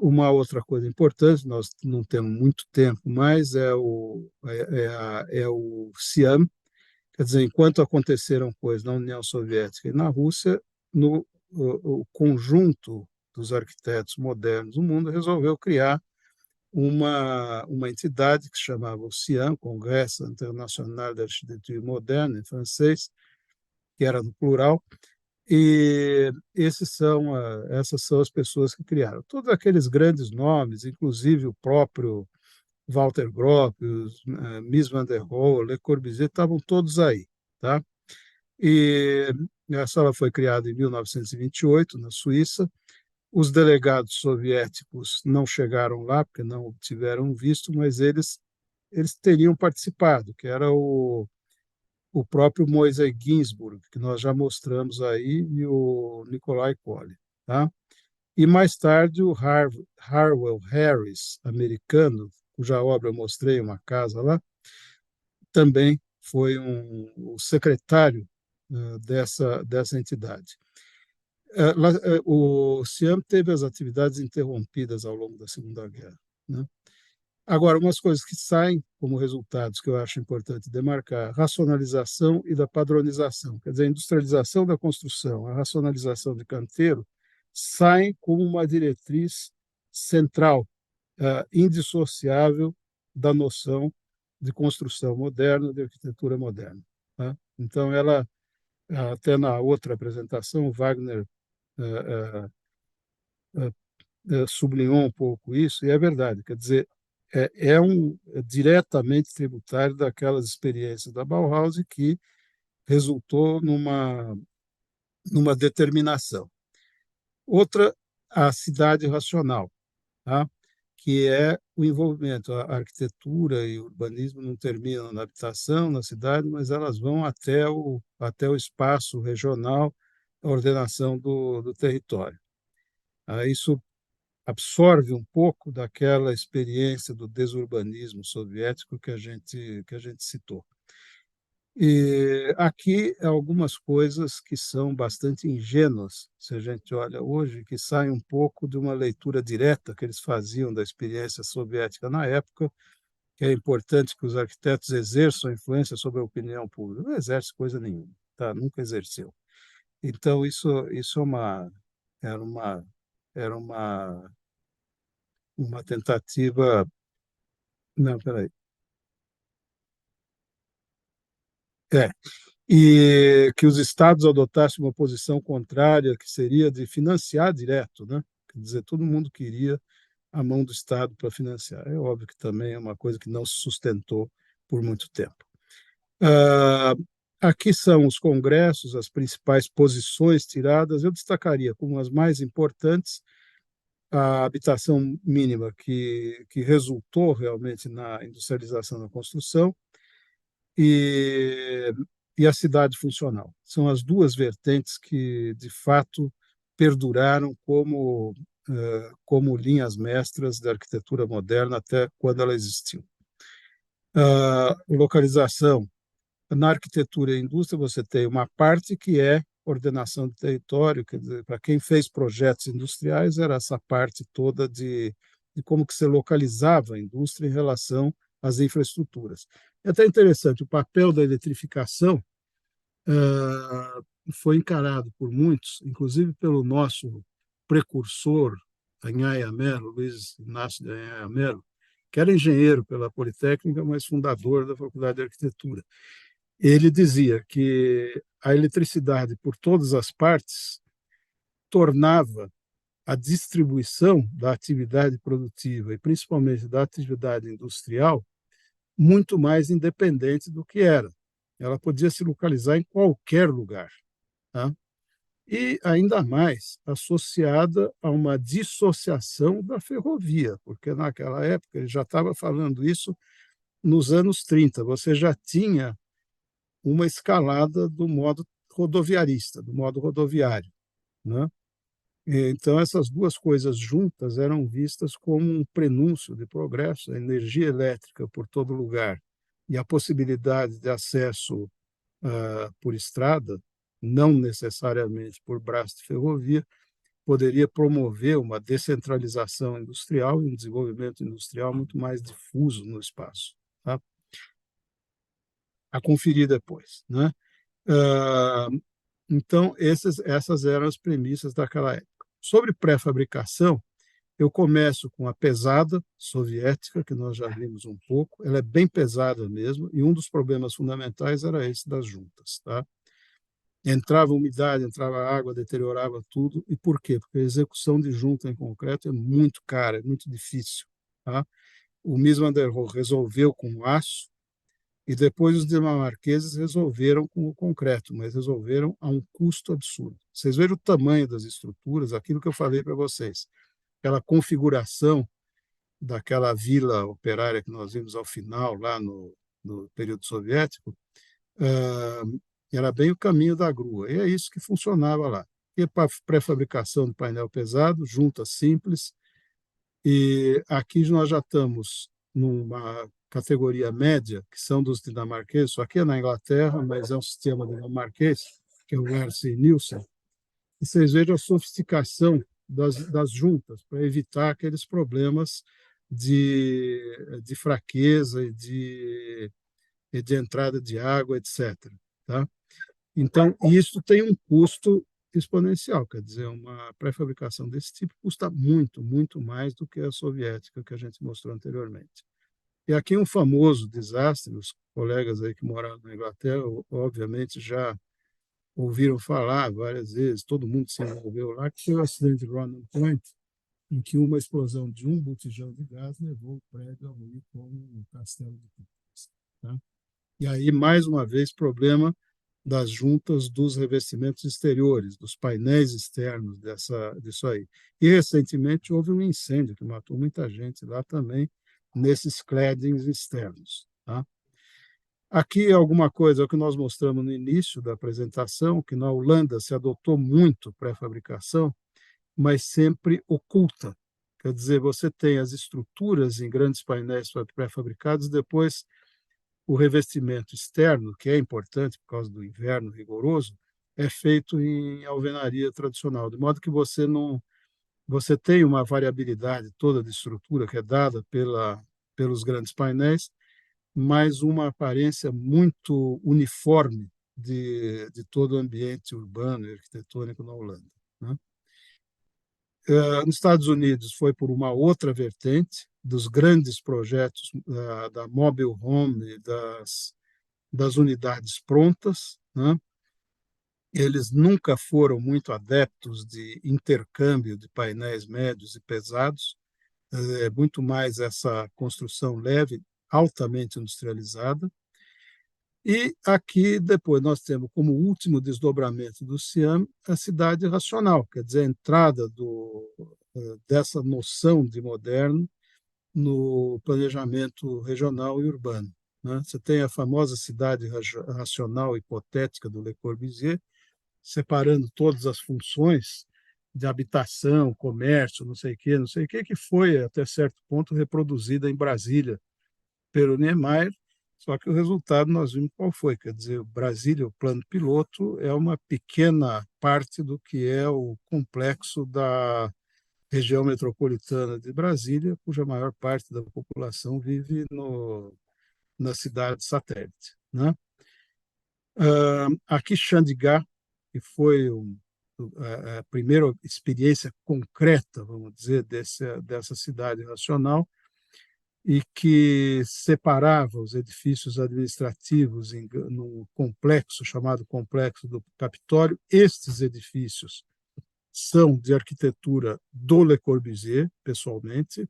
uma outra coisa importante, nós não temos muito tempo, mas é o Siam. Quer dizer, enquanto aconteceram coisas na União Soviética e na Rússia, o conjunto dos arquitetos modernos do mundo resolveu criar uma entidade que se chamava o CIAM, Congresso Internacional d'Architecture Moderne, em francês, que era no plural, e essas são as pessoas que criaram. Todos aqueles grandes nomes, inclusive o próprio Walter Gropius, Mies van der Rohe, Le Corbusier, estavam todos aí, tá? E a sala foi criada em 1928, na Suíça. Os delegados soviéticos não chegaram lá, porque não obtiveram visto, mas eles teriam participado, que era o próprio Moisés Ginsburg, que nós já mostramos aí, e o Nikolai Kolle, tá? E mais tarde o Harwell Harris, americano, cuja obra eu mostrei, uma casa lá, também foi o secretário dessa entidade. O CIAM teve as atividades interrompidas ao longo da Segunda Guerra, né? Agora, umas coisas que saem como resultados que eu acho importante demarcar: a racionalização e da padronização. Quer dizer, a industrialização da construção, a racionalização de canteiro, saem como uma diretriz central, indissociável da noção de construção moderna, de arquitetura moderna. tá? Então, até na outra apresentação, o Wagner eh, sublinhou um pouco isso, e é verdade, quer dizer, é diretamente tributário daquelas experiências da Bauhaus que resultou numa determinação. Outra, a cidade racional, tá? Que é o envolvimento. A arquitetura e o urbanismo não terminam na habitação, na cidade, mas elas vão até o espaço regional, a ordenação do território. Isso absorve um pouco daquela experiência do desurbanismo soviético que a gente citou. E aqui algumas coisas que são bastante ingênuas, se a gente olha hoje, que saem um pouco de uma leitura direta que eles faziam da experiência soviética na época, que é importante que os arquitetos exerçam influência sobre a opinião pública. Não exerce coisa nenhuma, tá? Nunca exerceu. Então, isso era uma tentativa. Não, peraí. É, e que os estados adotassem uma posição contrária, que seria de financiar direto, né? Quer dizer, todo mundo queria a mão do Estado para financiar. É óbvio que também é uma coisa que não se sustentou por muito tempo. Ah, aqui são os congressos, as principais posições tiradas. Eu destacaria como as mais importantes a habitação mínima, que resultou realmente na industrialização da construção, e, e a cidade funcional. São as duas vertentes que, de fato, perduraram como linhas mestras da arquitetura moderna até quando ela existiu. Localização. Na arquitetura e indústria, você tem uma parte que é ordenação do território, quer dizer, para quem fez projetos industriais, era essa parte toda de como que se localizava a indústria em relação às infraestruturas. É até interessante, o papel da eletrificação foi encarado por muitos, inclusive pelo nosso precursor, Anhaya Mello, Luiz Inácio de Anhaya Mello, que era engenheiro pela Politécnica, mas fundador da Faculdade de Arquitetura. Ele dizia que a eletricidade por todas as partes tornava a distribuição da atividade produtiva e principalmente da atividade industrial muito mais independente do que era. Ela podia se localizar em qualquer lugar, tá? E ainda mais associada a uma dissociação da ferrovia, porque naquela época ele já estava falando isso nos anos 30, você já tinha uma escalada do modo rodoviarista, do modo rodoviário, né? Então, essas duas coisas juntas eram vistas como um prenúncio de progresso, a energia elétrica por todo lugar e a possibilidade de acesso por estrada, não necessariamente por braço de ferrovia, poderia promover uma descentralização industrial e um desenvolvimento industrial muito mais difuso no espaço, tá? A conferir depois, né? Ah, Então, essas eram as premissas daquela época. Sobre pré-fabricação, eu começo com a pesada soviética, que nós já vimos um pouco. Ela é bem pesada mesmo, e um dos problemas fundamentais era esse das juntas, tá? Entrava umidade, entrava água, deteriorava tudo. E por quê? Porque a execução de junta em concreto é muito cara, é muito difícil, tá? O Mies van der Rohe resolveu com aço, e depois os dinamarqueses resolveram com o concreto, mas resolveram a um custo absurdo. Vocês vejam o tamanho das estruturas, aquilo que eu falei para vocês. Aquela configuração daquela vila operária que nós vimos ao final, lá no período soviético, era bem o caminho da grua. E é isso que funcionava lá. E para pré-fabricação do painel pesado, junta simples, e aqui nós já estamos numa categoria média, que são dos dinamarqueses, só que é na Inglaterra, mas é um sistema dinamarquês, que é o Ernst Nielsen, e vocês vejam a sofisticação das juntas, para evitar aqueles problemas de fraqueza e de entrada de água, etc. Tá? Então, isso tem um custo exponencial, quer dizer, uma pré-fabricação desse tipo custa muito, muito mais do que a soviética que a gente mostrou anteriormente. E aqui um famoso desastre, colegas aí que moraram na Inglaterra, obviamente, já ouviram falar várias vezes, todo mundo se envolveu lá, que foi o acidente de Ronan Point, em que uma explosão de um botijão de gás levou o prédio a ruir como um castelo de cartas. Tá? E aí, mais uma vez, problema das juntas dos revestimentos exteriores, dos painéis externos disso aí. E, recentemente, houve um incêndio que matou muita gente lá também, nesses claddings externos. Tá? Aqui alguma coisa que nós mostramos no início da apresentação, que na Holanda se adotou muito pré-fabricação, mas sempre oculta. Quer dizer, você tem as estruturas em grandes painéis pré-fabricados, depois o revestimento externo, que é importante por causa do inverno rigoroso, é feito em alvenaria tradicional, de modo que você tem uma variabilidade toda de estrutura que é dada pelos grandes painéis, mas uma aparência muito uniforme de todo o ambiente urbano e arquitetônico na Holanda. Né? Nos Estados Unidos foi por uma outra vertente dos grandes projetos da mobile home, das unidades prontas. Né? Eles nunca foram muito adeptos de intercâmbio de painéis médios e pesados, é muito mais essa construção leve, altamente industrializada. E aqui, depois, nós temos como último desdobramento do Siam a cidade racional, quer dizer, a entrada dessa noção de moderno no planejamento regional e urbano. Né? Você tem a famosa cidade racional hipotética do Le Corbusier, separando todas as funções de habitação, comércio, não sei o que foi, até certo ponto, reproduzida em Brasília pelo Niemeyer, só que o resultado nós vimos qual foi. Quer dizer, o Brasília, o plano piloto, é uma pequena parte do que é o complexo da região metropolitana de Brasília, cuja maior parte da população vive na cidade satélite. Né? Aqui, Chandigarh, que foi a primeira experiência concreta, vamos dizer, dessa cidade racional, e que separava os edifícios administrativos num complexo chamado Complexo do Capitólio. Estes edifícios são de arquitetura do Le Corbusier, pessoalmente.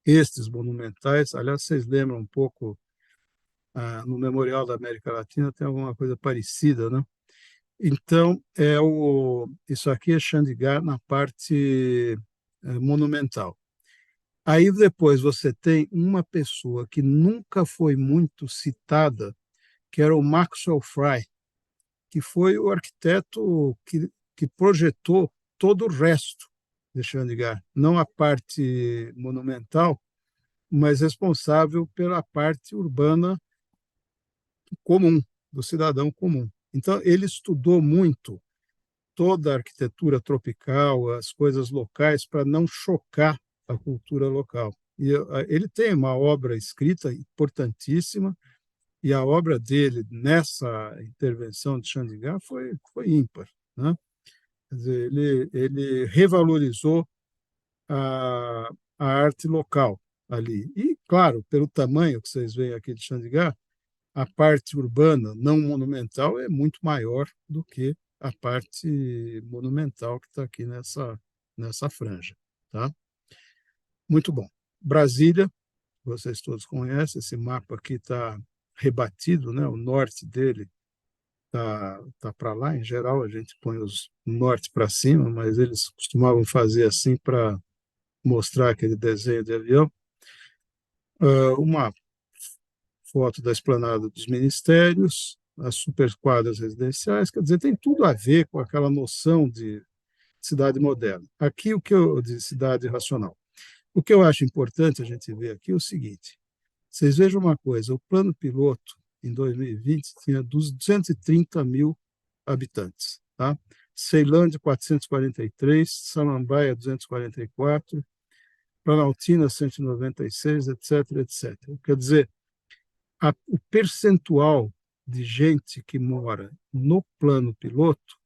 Estes monumentais, aliás, vocês lembram um pouco, no Memorial da América Latina tem alguma coisa parecida, né? Então, isso aqui é Chandigarh na parte monumental. Aí depois você tem uma pessoa que nunca foi muito citada, que era o Maxwell Fry, que foi o arquiteto que projetou todo o resto de Chandigarh, não a parte monumental, mas responsável pela parte urbana comum, do cidadão comum. Então, ele estudou muito toda a arquitetura tropical, as coisas locais, para não chocar a cultura local. E ele tem uma obra escrita importantíssima, e a obra dele nessa intervenção de Chandigarh foi ímpar. Né? Quer dizer, ele revalorizou a, a arte local ali. E, claro, pelo tamanho que vocês veem aqui de Chandigarh, a parte urbana não monumental é muito maior do que a parte monumental que está aqui nessa franja. Tá? Muito bom. Brasília, vocês todos conhecem, esse mapa aqui está rebatido, né? O norte dele tá para lá. Em geral, a gente põe os norte para cima, mas eles costumavam fazer assim para mostrar aquele desenho de avião. Uma foto da esplanada dos ministérios, as superquadras residenciais, quer dizer, tem tudo a ver com aquela noção de cidade moderna. Aqui, de cidade racional. O que eu acho importante a gente ver aqui é o seguinte: vocês vejam uma coisa, o plano piloto, em 2020, tinha 230 mil habitantes. Tá? Ceilândia, 443, Samambaia, 244, Planaltina, 196, etc, etc. Quer dizer, o percentual de gente que mora no plano piloto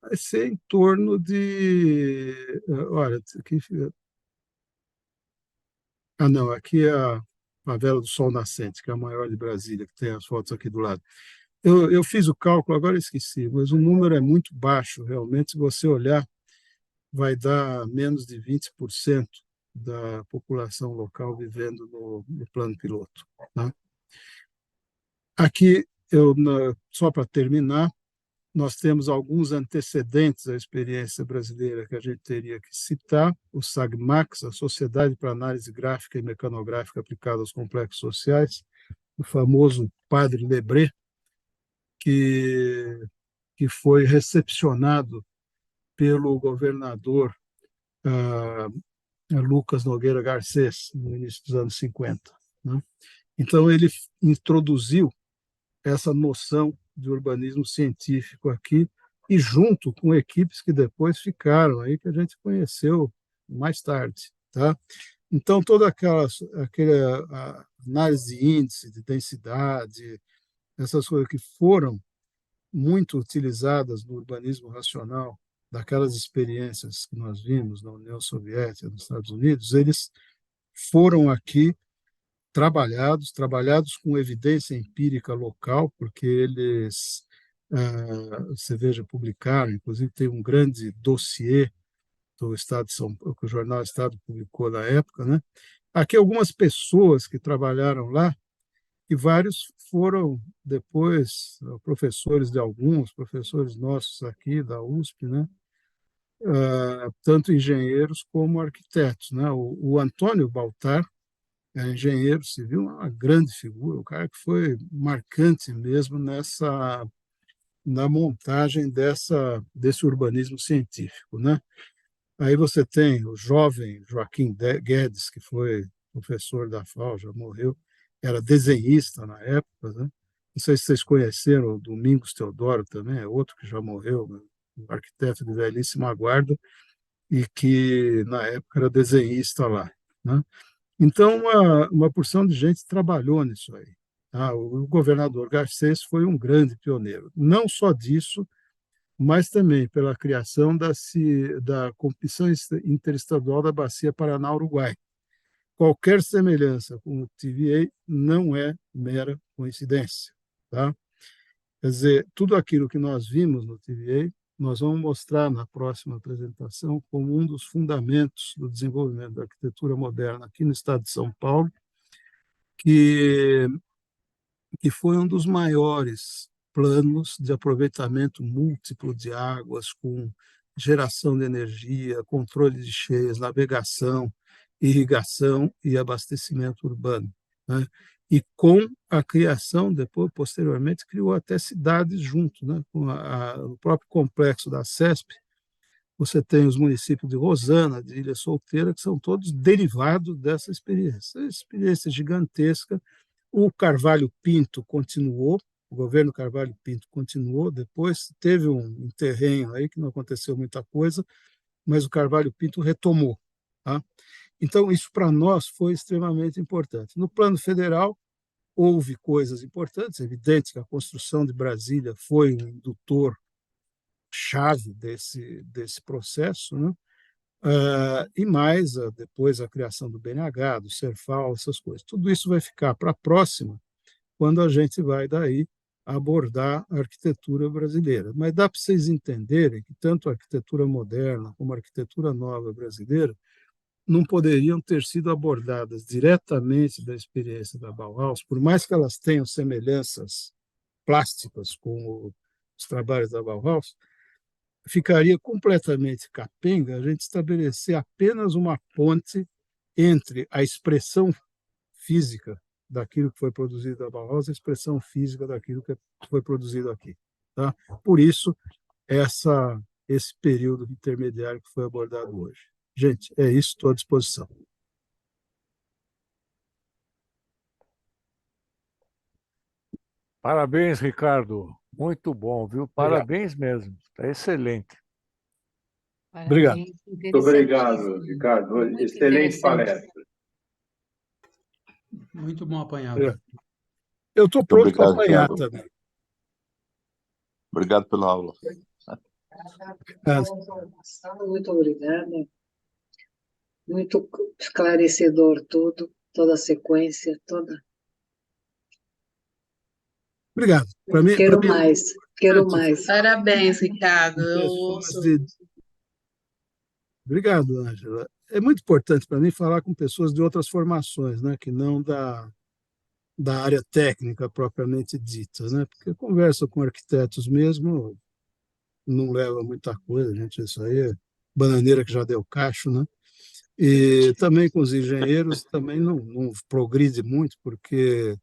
vai ser em torno de. Olha, aqui, não, aqui é favela do Sol Nascente, que é a maior de Brasília, que tem as fotos aqui do lado. Eu fiz o cálculo, agora eu esqueci, mas o número é muito baixo, realmente, se você olhar, vai dar menos de 20% da população local vivendo no plano piloto. Tá? Aqui, só para terminar, nós temos alguns antecedentes à experiência brasileira que a gente teria que citar. O SAGMAX, a Sociedade para Análise Gráfica e Mecanográfica Aplicada aos Complexos Sociais, o famoso Padre Lebré, que foi recepcionado pelo governador Lucas Nogueira Garcês, no início dos anos 50. Né? Então, ele introduziu essa noção de urbanismo científico aqui, e junto com equipes que depois ficaram aí, que a gente conheceu mais tarde. Tá? Então, toda aquela análise de índice, de densidade, essas coisas que foram muito utilizadas no urbanismo racional, daquelas experiências que nós vimos na União Soviética, nos Estados Unidos, eles foram aqui trabalhados com evidência empírica local, porque eles, você veja, publicaram, inclusive tem um grande dossiê do Estado de São Paulo, que o jornal Estado publicou na época, né? Aqui algumas pessoas que trabalharam lá, e vários foram depois professores de alguns, professores nossos aqui da USP, né? Tanto engenheiros como arquitetos, né? O Antônio Baltar é engenheiro civil, uma grande figura, o cara que foi marcante mesmo na montagem desse urbanismo científico, né? Aí você tem o jovem Joaquim Guedes, que foi professor da FAO, já morreu, era desenhista na época, né? Não sei se vocês conheceram o Domingos Teodoro também, é outro que já morreu, né? Um arquiteto de velhíssima guarda e que na época era desenhista lá, né? Então, uma porção de gente trabalhou nisso aí. Tá? O governador Garcês foi um grande pioneiro. Não só disso, mas também pela criação da Comissão Interestadual da Bacia Paraná-Uruguai. Qualquer semelhança com o TVA não é mera coincidência. Tá? Quer dizer, tudo aquilo que nós vimos no TVA, nós vamos mostrar na próxima apresentação como um dos fundamentos do desenvolvimento da arquitetura moderna aqui no estado de São Paulo, que foi um dos maiores planos de aproveitamento múltiplo de águas, com geração de energia, controle de cheias, navegação, irrigação e abastecimento urbano. Né? E com a criação, depois, posteriormente, criou até cidades junto, né? Com o próprio complexo da CESP, você tem os municípios de Rosana, de Ilha Solteira, que são todos derivados dessa experiência gigantesca. O Carvalho Pinto continuou, o governo Carvalho Pinto continuou, depois teve um interregno aí que não aconteceu muita coisa, mas o Carvalho Pinto retomou. Tá? Então, isso para nós foi extremamente importante. No plano federal, houve coisas importantes, é evidente que a construção de Brasília foi um indutor chave desse processo, né? E mais, depois a criação do BNH, do Serfal, essas coisas. Tudo isso vai ficar para a próxima, quando a gente vai daí abordar a arquitetura brasileira. Mas dá para vocês entenderem que tanto a arquitetura moderna como a arquitetura nova brasileira não poderiam ter sido abordadas diretamente da experiência da Bauhaus, por mais que elas tenham semelhanças plásticas com os trabalhos da Bauhaus, ficaria completamente capenga a gente estabelecer apenas uma ponte entre a expressão física daquilo que foi produzido na Bauhaus e a expressão física daquilo que foi produzido aqui. Tá? Por isso, esse período intermediário que foi abordado hoje. Gente, é isso, estou à disposição. Parabéns, Ricardo. Muito bom, viu? Parabéns mesmo. Está excelente. Obrigado. Parabéns, Muito obrigado, interessantíssimo. Ricardo. Muito Excelente interessante. palestra. Muito bom apanhado. Eu estou Muito pronto para obrigado, apanhar Thiago. também. Obrigado pela aula. Muito obrigada. Muito esclarecedor tudo. toda a sequência, toda. Obrigado. Para mim, Quero mais, quero mais. Parabéns, Ricardo. Eu pessoas ouço. Obrigado, Ângela. É muito importante para mim falar com pessoas de outras formações, né, que não da área técnica propriamente dita, né? Porque conversa com arquitetos mesmo não leva muita coisa, gente. Isso aí é bananeira que já deu cacho, né? E também com os engenheiros também não progride muito, porque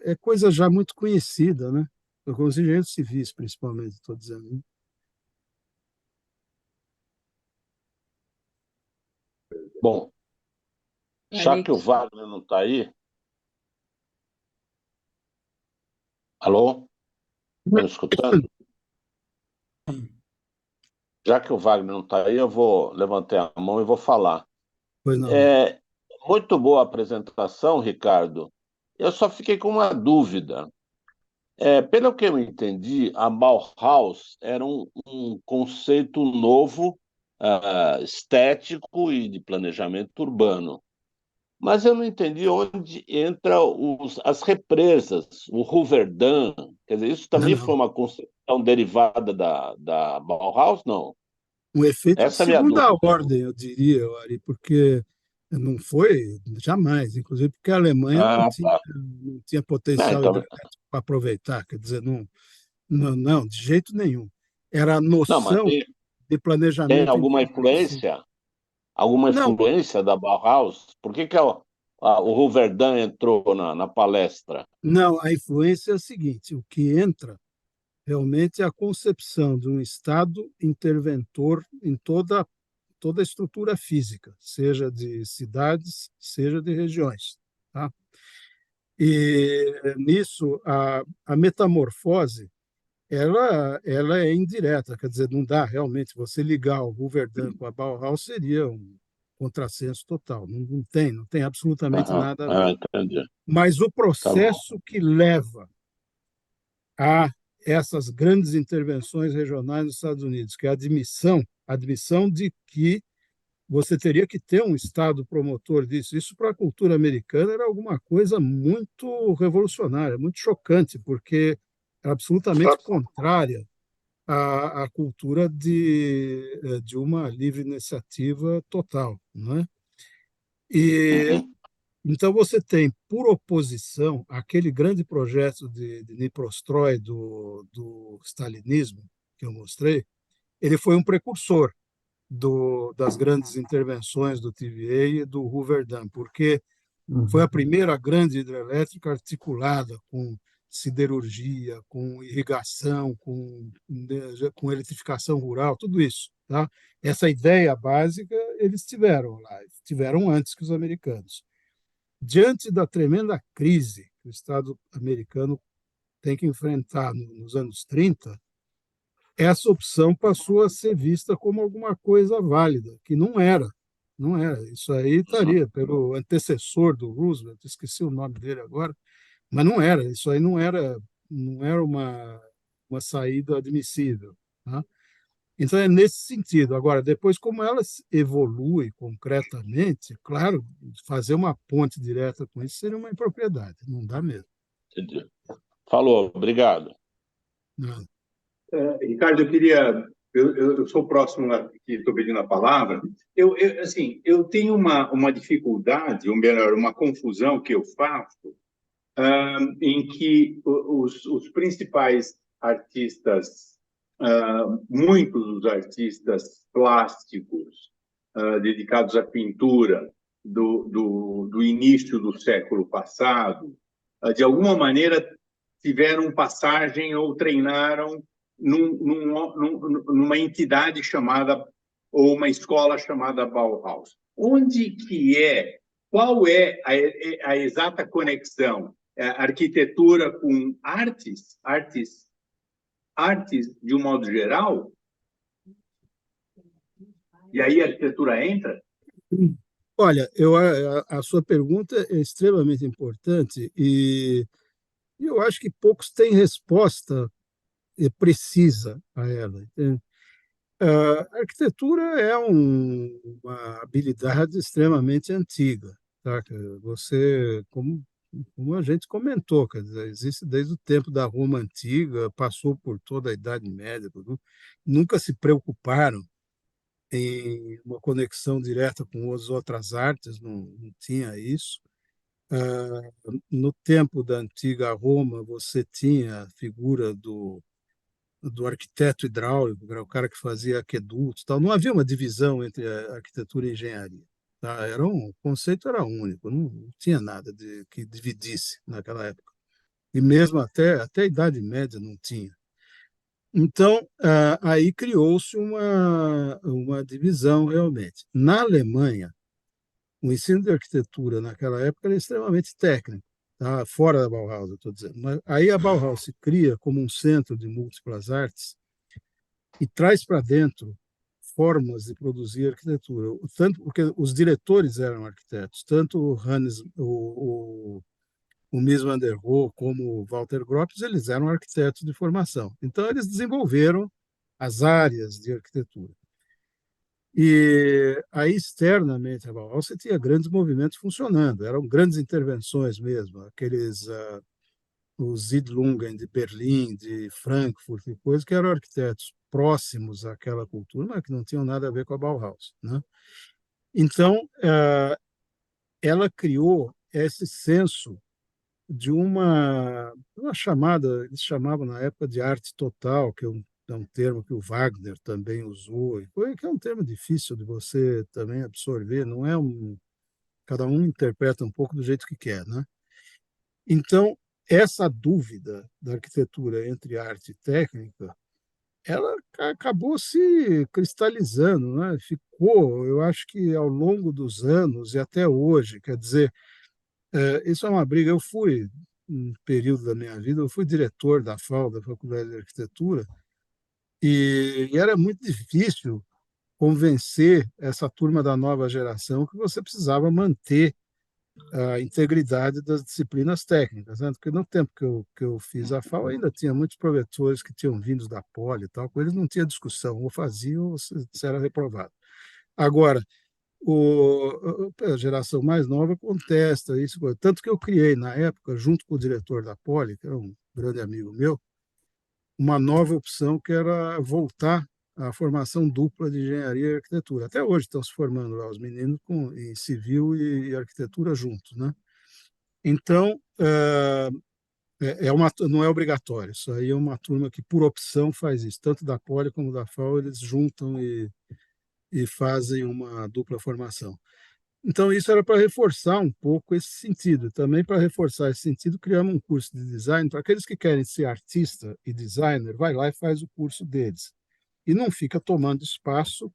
é coisa já muito conhecida, né? Com os engenheiros civis, principalmente, estou dizendo, né? Bom, já que o Wagner não está aí, alô? Estão me escutando? Já que o Wagner não está aí, eu vou levantar a mão e vou falar. Pois não. É muito boa a apresentação, Ricardo. Eu só fiquei com uma dúvida. Pelo que eu entendi, a Bauhaus era um conceito novo, estético e de planejamento urbano. Mas eu não entendi onde entra as represas, o Hoover Dam. Quer dizer, isso também Não. foi uma concepção derivada da Bauhaus? Não. Um efeito de Essa é a minha segunda dúvida. ordem, eu diria, Ari, porque não foi jamais, inclusive porque a Alemanha Tá. não tinha potencial Então, hidrelétrico para aproveitar, quer dizer, não, de jeito nenhum. Era a não, mas noção de tem planejamento alguma intensivo. influência? Alguma Não, influência da Bauhaus? Por que o Hoover Dam entrou na palestra? não, a influência é a seguinte: o que entra realmente é a concepção de um Estado interventor em toda a estrutura física, seja de cidades, seja de regiões. Tá? E nisso, a metamorfose ela é indireta, quer dizer, não dá realmente você ligar o Hoover-Dam com a Bauhaus seria um contrassenso total, não tem absolutamente Aham, nada a ver. entendi. Mas o Tá bom. processo que leva a essas grandes intervenções regionais nos Estados Unidos, que é a admissão de que você teria que ter um Estado promotor disso. Isso, para a cultura americana, era alguma coisa muito revolucionária, muito chocante, porque era absolutamente contrária à cultura de uma livre iniciativa total. Não é? E, Uhum. então, você tem, por oposição, aquele grande projeto de Dniprostroi do stalinismo, que eu mostrei, ele foi um precursor das grandes intervenções do TVA e do Hoover Dam, porque foi a primeira grande hidrelétrica articulada com siderurgia, com irrigação, com eletrificação rural, tudo isso. Tá? Essa ideia básica eles tiveram lá, tiveram antes que os americanos. Diante da tremenda crise que o Estado americano tem que enfrentar nos anos 30, essa opção passou a ser vista como alguma coisa válida, que não era. Não era. Isso aí estaria pelo antecessor do Roosevelt, esqueci o nome dele agora, mas não era. Isso aí não era uma saída admissível. Tá? Então, é nesse sentido. Agora, depois, como ela evolui concretamente, claro, fazer uma ponte direta com isso seria uma impropriedade, não dá mesmo. Entendi. Falou, obrigado. Não. Ricardo, eu sou o próximo que estou pedindo a palavra. Assim, eu tenho uma dificuldade, ou melhor, uma confusão que eu faço, em que os principais artistas, muitos dos artistas plásticos dedicados à pintura do início do século passado, de alguma maneira tiveram passagem ou treinaram numa entidade chamada, ou uma escola chamada Bauhaus. Qual é a exata conexão? Arquitetura com artes de um modo geral? E aí a arquitetura entra? Olha, a sua pergunta é extremamente importante e eu acho que poucos têm resposta precisa a ela. A arquitetura é uma habilidade extremamente antiga, tá? Você, como a gente comentou, quer dizer, existe desde o tempo da Roma antiga, passou por toda a Idade Média, tudo. Nunca se preocuparam em uma conexão direta com as outras artes, não tinha isso. No tempo da antiga Roma, você tinha a figura do arquiteto hidráulico, que era o cara que fazia aquedutos, tal. Não havia uma divisão entre a arquitetura e a engenharia. Tá? O conceito era único, não tinha nada que dividisse naquela época. E mesmo até a Idade Média não tinha. Então, aí criou-se uma divisão realmente. Na Alemanha, o ensino de arquitetura naquela época era extremamente técnico, tá? Fora da Bauhaus, eu estou dizendo. Mas aí a Bauhaus se cria como um centro de múltiplas artes e traz para dentro formas de produzir arquitetura, tanto porque os diretores eram arquitetos, tanto o Mies van der Rohe como o Walter Gropius, eles eram arquitetos de formação. Então, eles desenvolveram as áreas de arquitetura. E aí, externamente, a Bauhaus, você tinha grandes movimentos funcionando, eram grandes intervenções mesmo, os Siedlungen de Berlim, de Frankfurt, e coisas que eram arquitetos próximos àquela cultura, mas que não tinham nada a ver com a Bauhaus, né? Então, ela criou esse senso de uma chamada, eles chamavam na época de arte total, que é um termo que o Wagner também usou, que é um termo difícil de você também absorver, não é cada um interpreta um pouco do jeito que quer, né? Então, essa dúvida da arquitetura entre arte e técnica, ela acabou se cristalizando, né? Ficou, eu acho que ao longo dos anos e até hoje, quer dizer, isso é uma briga. Eu fui, um período da minha vida, eu fui diretor da FAU, da Faculdade de Arquitetura, e era muito difícil convencer essa turma da nova geração que você precisava manter a integridade das disciplinas técnicas, né? Porque no tempo que eu fiz a FAO ainda tinha muitos professores que tinham vindos da Poli e tal, com eles não tinha discussão, ou fazia ou você era reprovado. Agora, a geração mais nova contesta isso, tanto que eu criei, na época, junto com o diretor da Poli, que era um grande amigo meu, uma nova opção que era voltar à formação dupla de engenharia e arquitetura. Até hoje estão se formando lá os meninos em civil e arquitetura juntos, né? Então, não é obrigatório, isso aí é uma turma que, por opção, faz isso. Tanto da Poli como da FAO, eles juntam e fazem uma dupla formação. Então, isso era para reforçar um pouco esse sentido. Também para reforçar esse sentido, criamos um curso de design para aqueles que querem ser artista e designer, vai lá e faz o curso deles. E não fica tomando espaço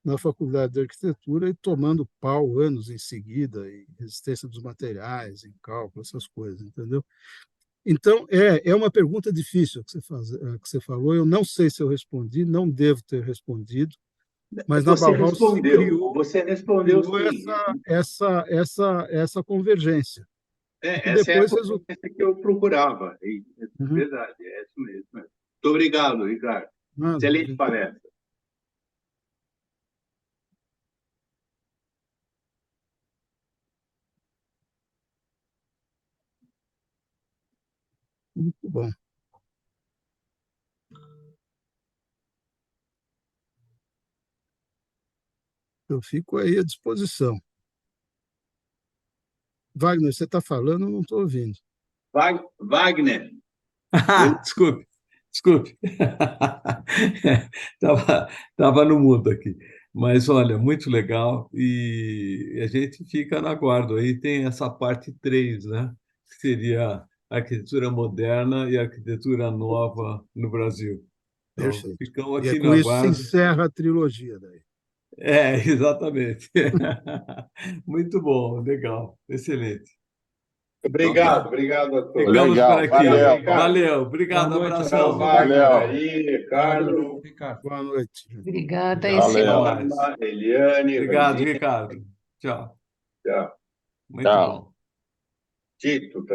na faculdade de arquitetura e tomando pau anos em seguida, em resistência dos materiais, em cálculo, essas coisas, entendeu? Então, é uma pergunta difícil que você falou. Eu não sei se eu respondi, não devo ter respondido, mas na Bauhaus se Você respondeu criou sim. essa convergência. Que Essa é a depois coisa que eu procurava. Uhum. Verdade, é isso mesmo. Muito obrigado, Ricardo. Nada, Excelente palestra. muito bom. Eu fico aí à disposição. Wagner, você está falando, eu não estou ouvindo. Wagner, Desculpe, desculpe. Tava no mudo aqui. Mas olha, muito legal. E a gente fica no aguardo. Aí tem essa parte 3, né? Que seria arquitetura moderna e arquitetura nova no Brasil. Então, Perfeito. ficamos E é aqui no com isso se aguardo. encerra a trilogia daí. Exatamente. Muito bom, legal, excelente. Então obrigado, tá, obrigado a todos. ficamos por Legal, aqui. valeu. Valeu, Boa obrigado, noite a abração. todos. Wagner, Valeu. aí, Valeu, Ricardo, Ricardo. Boa noite. Obrigada, Obrigado, até excelente. Valeu. mais. Norma, Eliane, Obrigado, Vandinha, Ricardo. Tchau. Muito Tchau. bom. Tito também.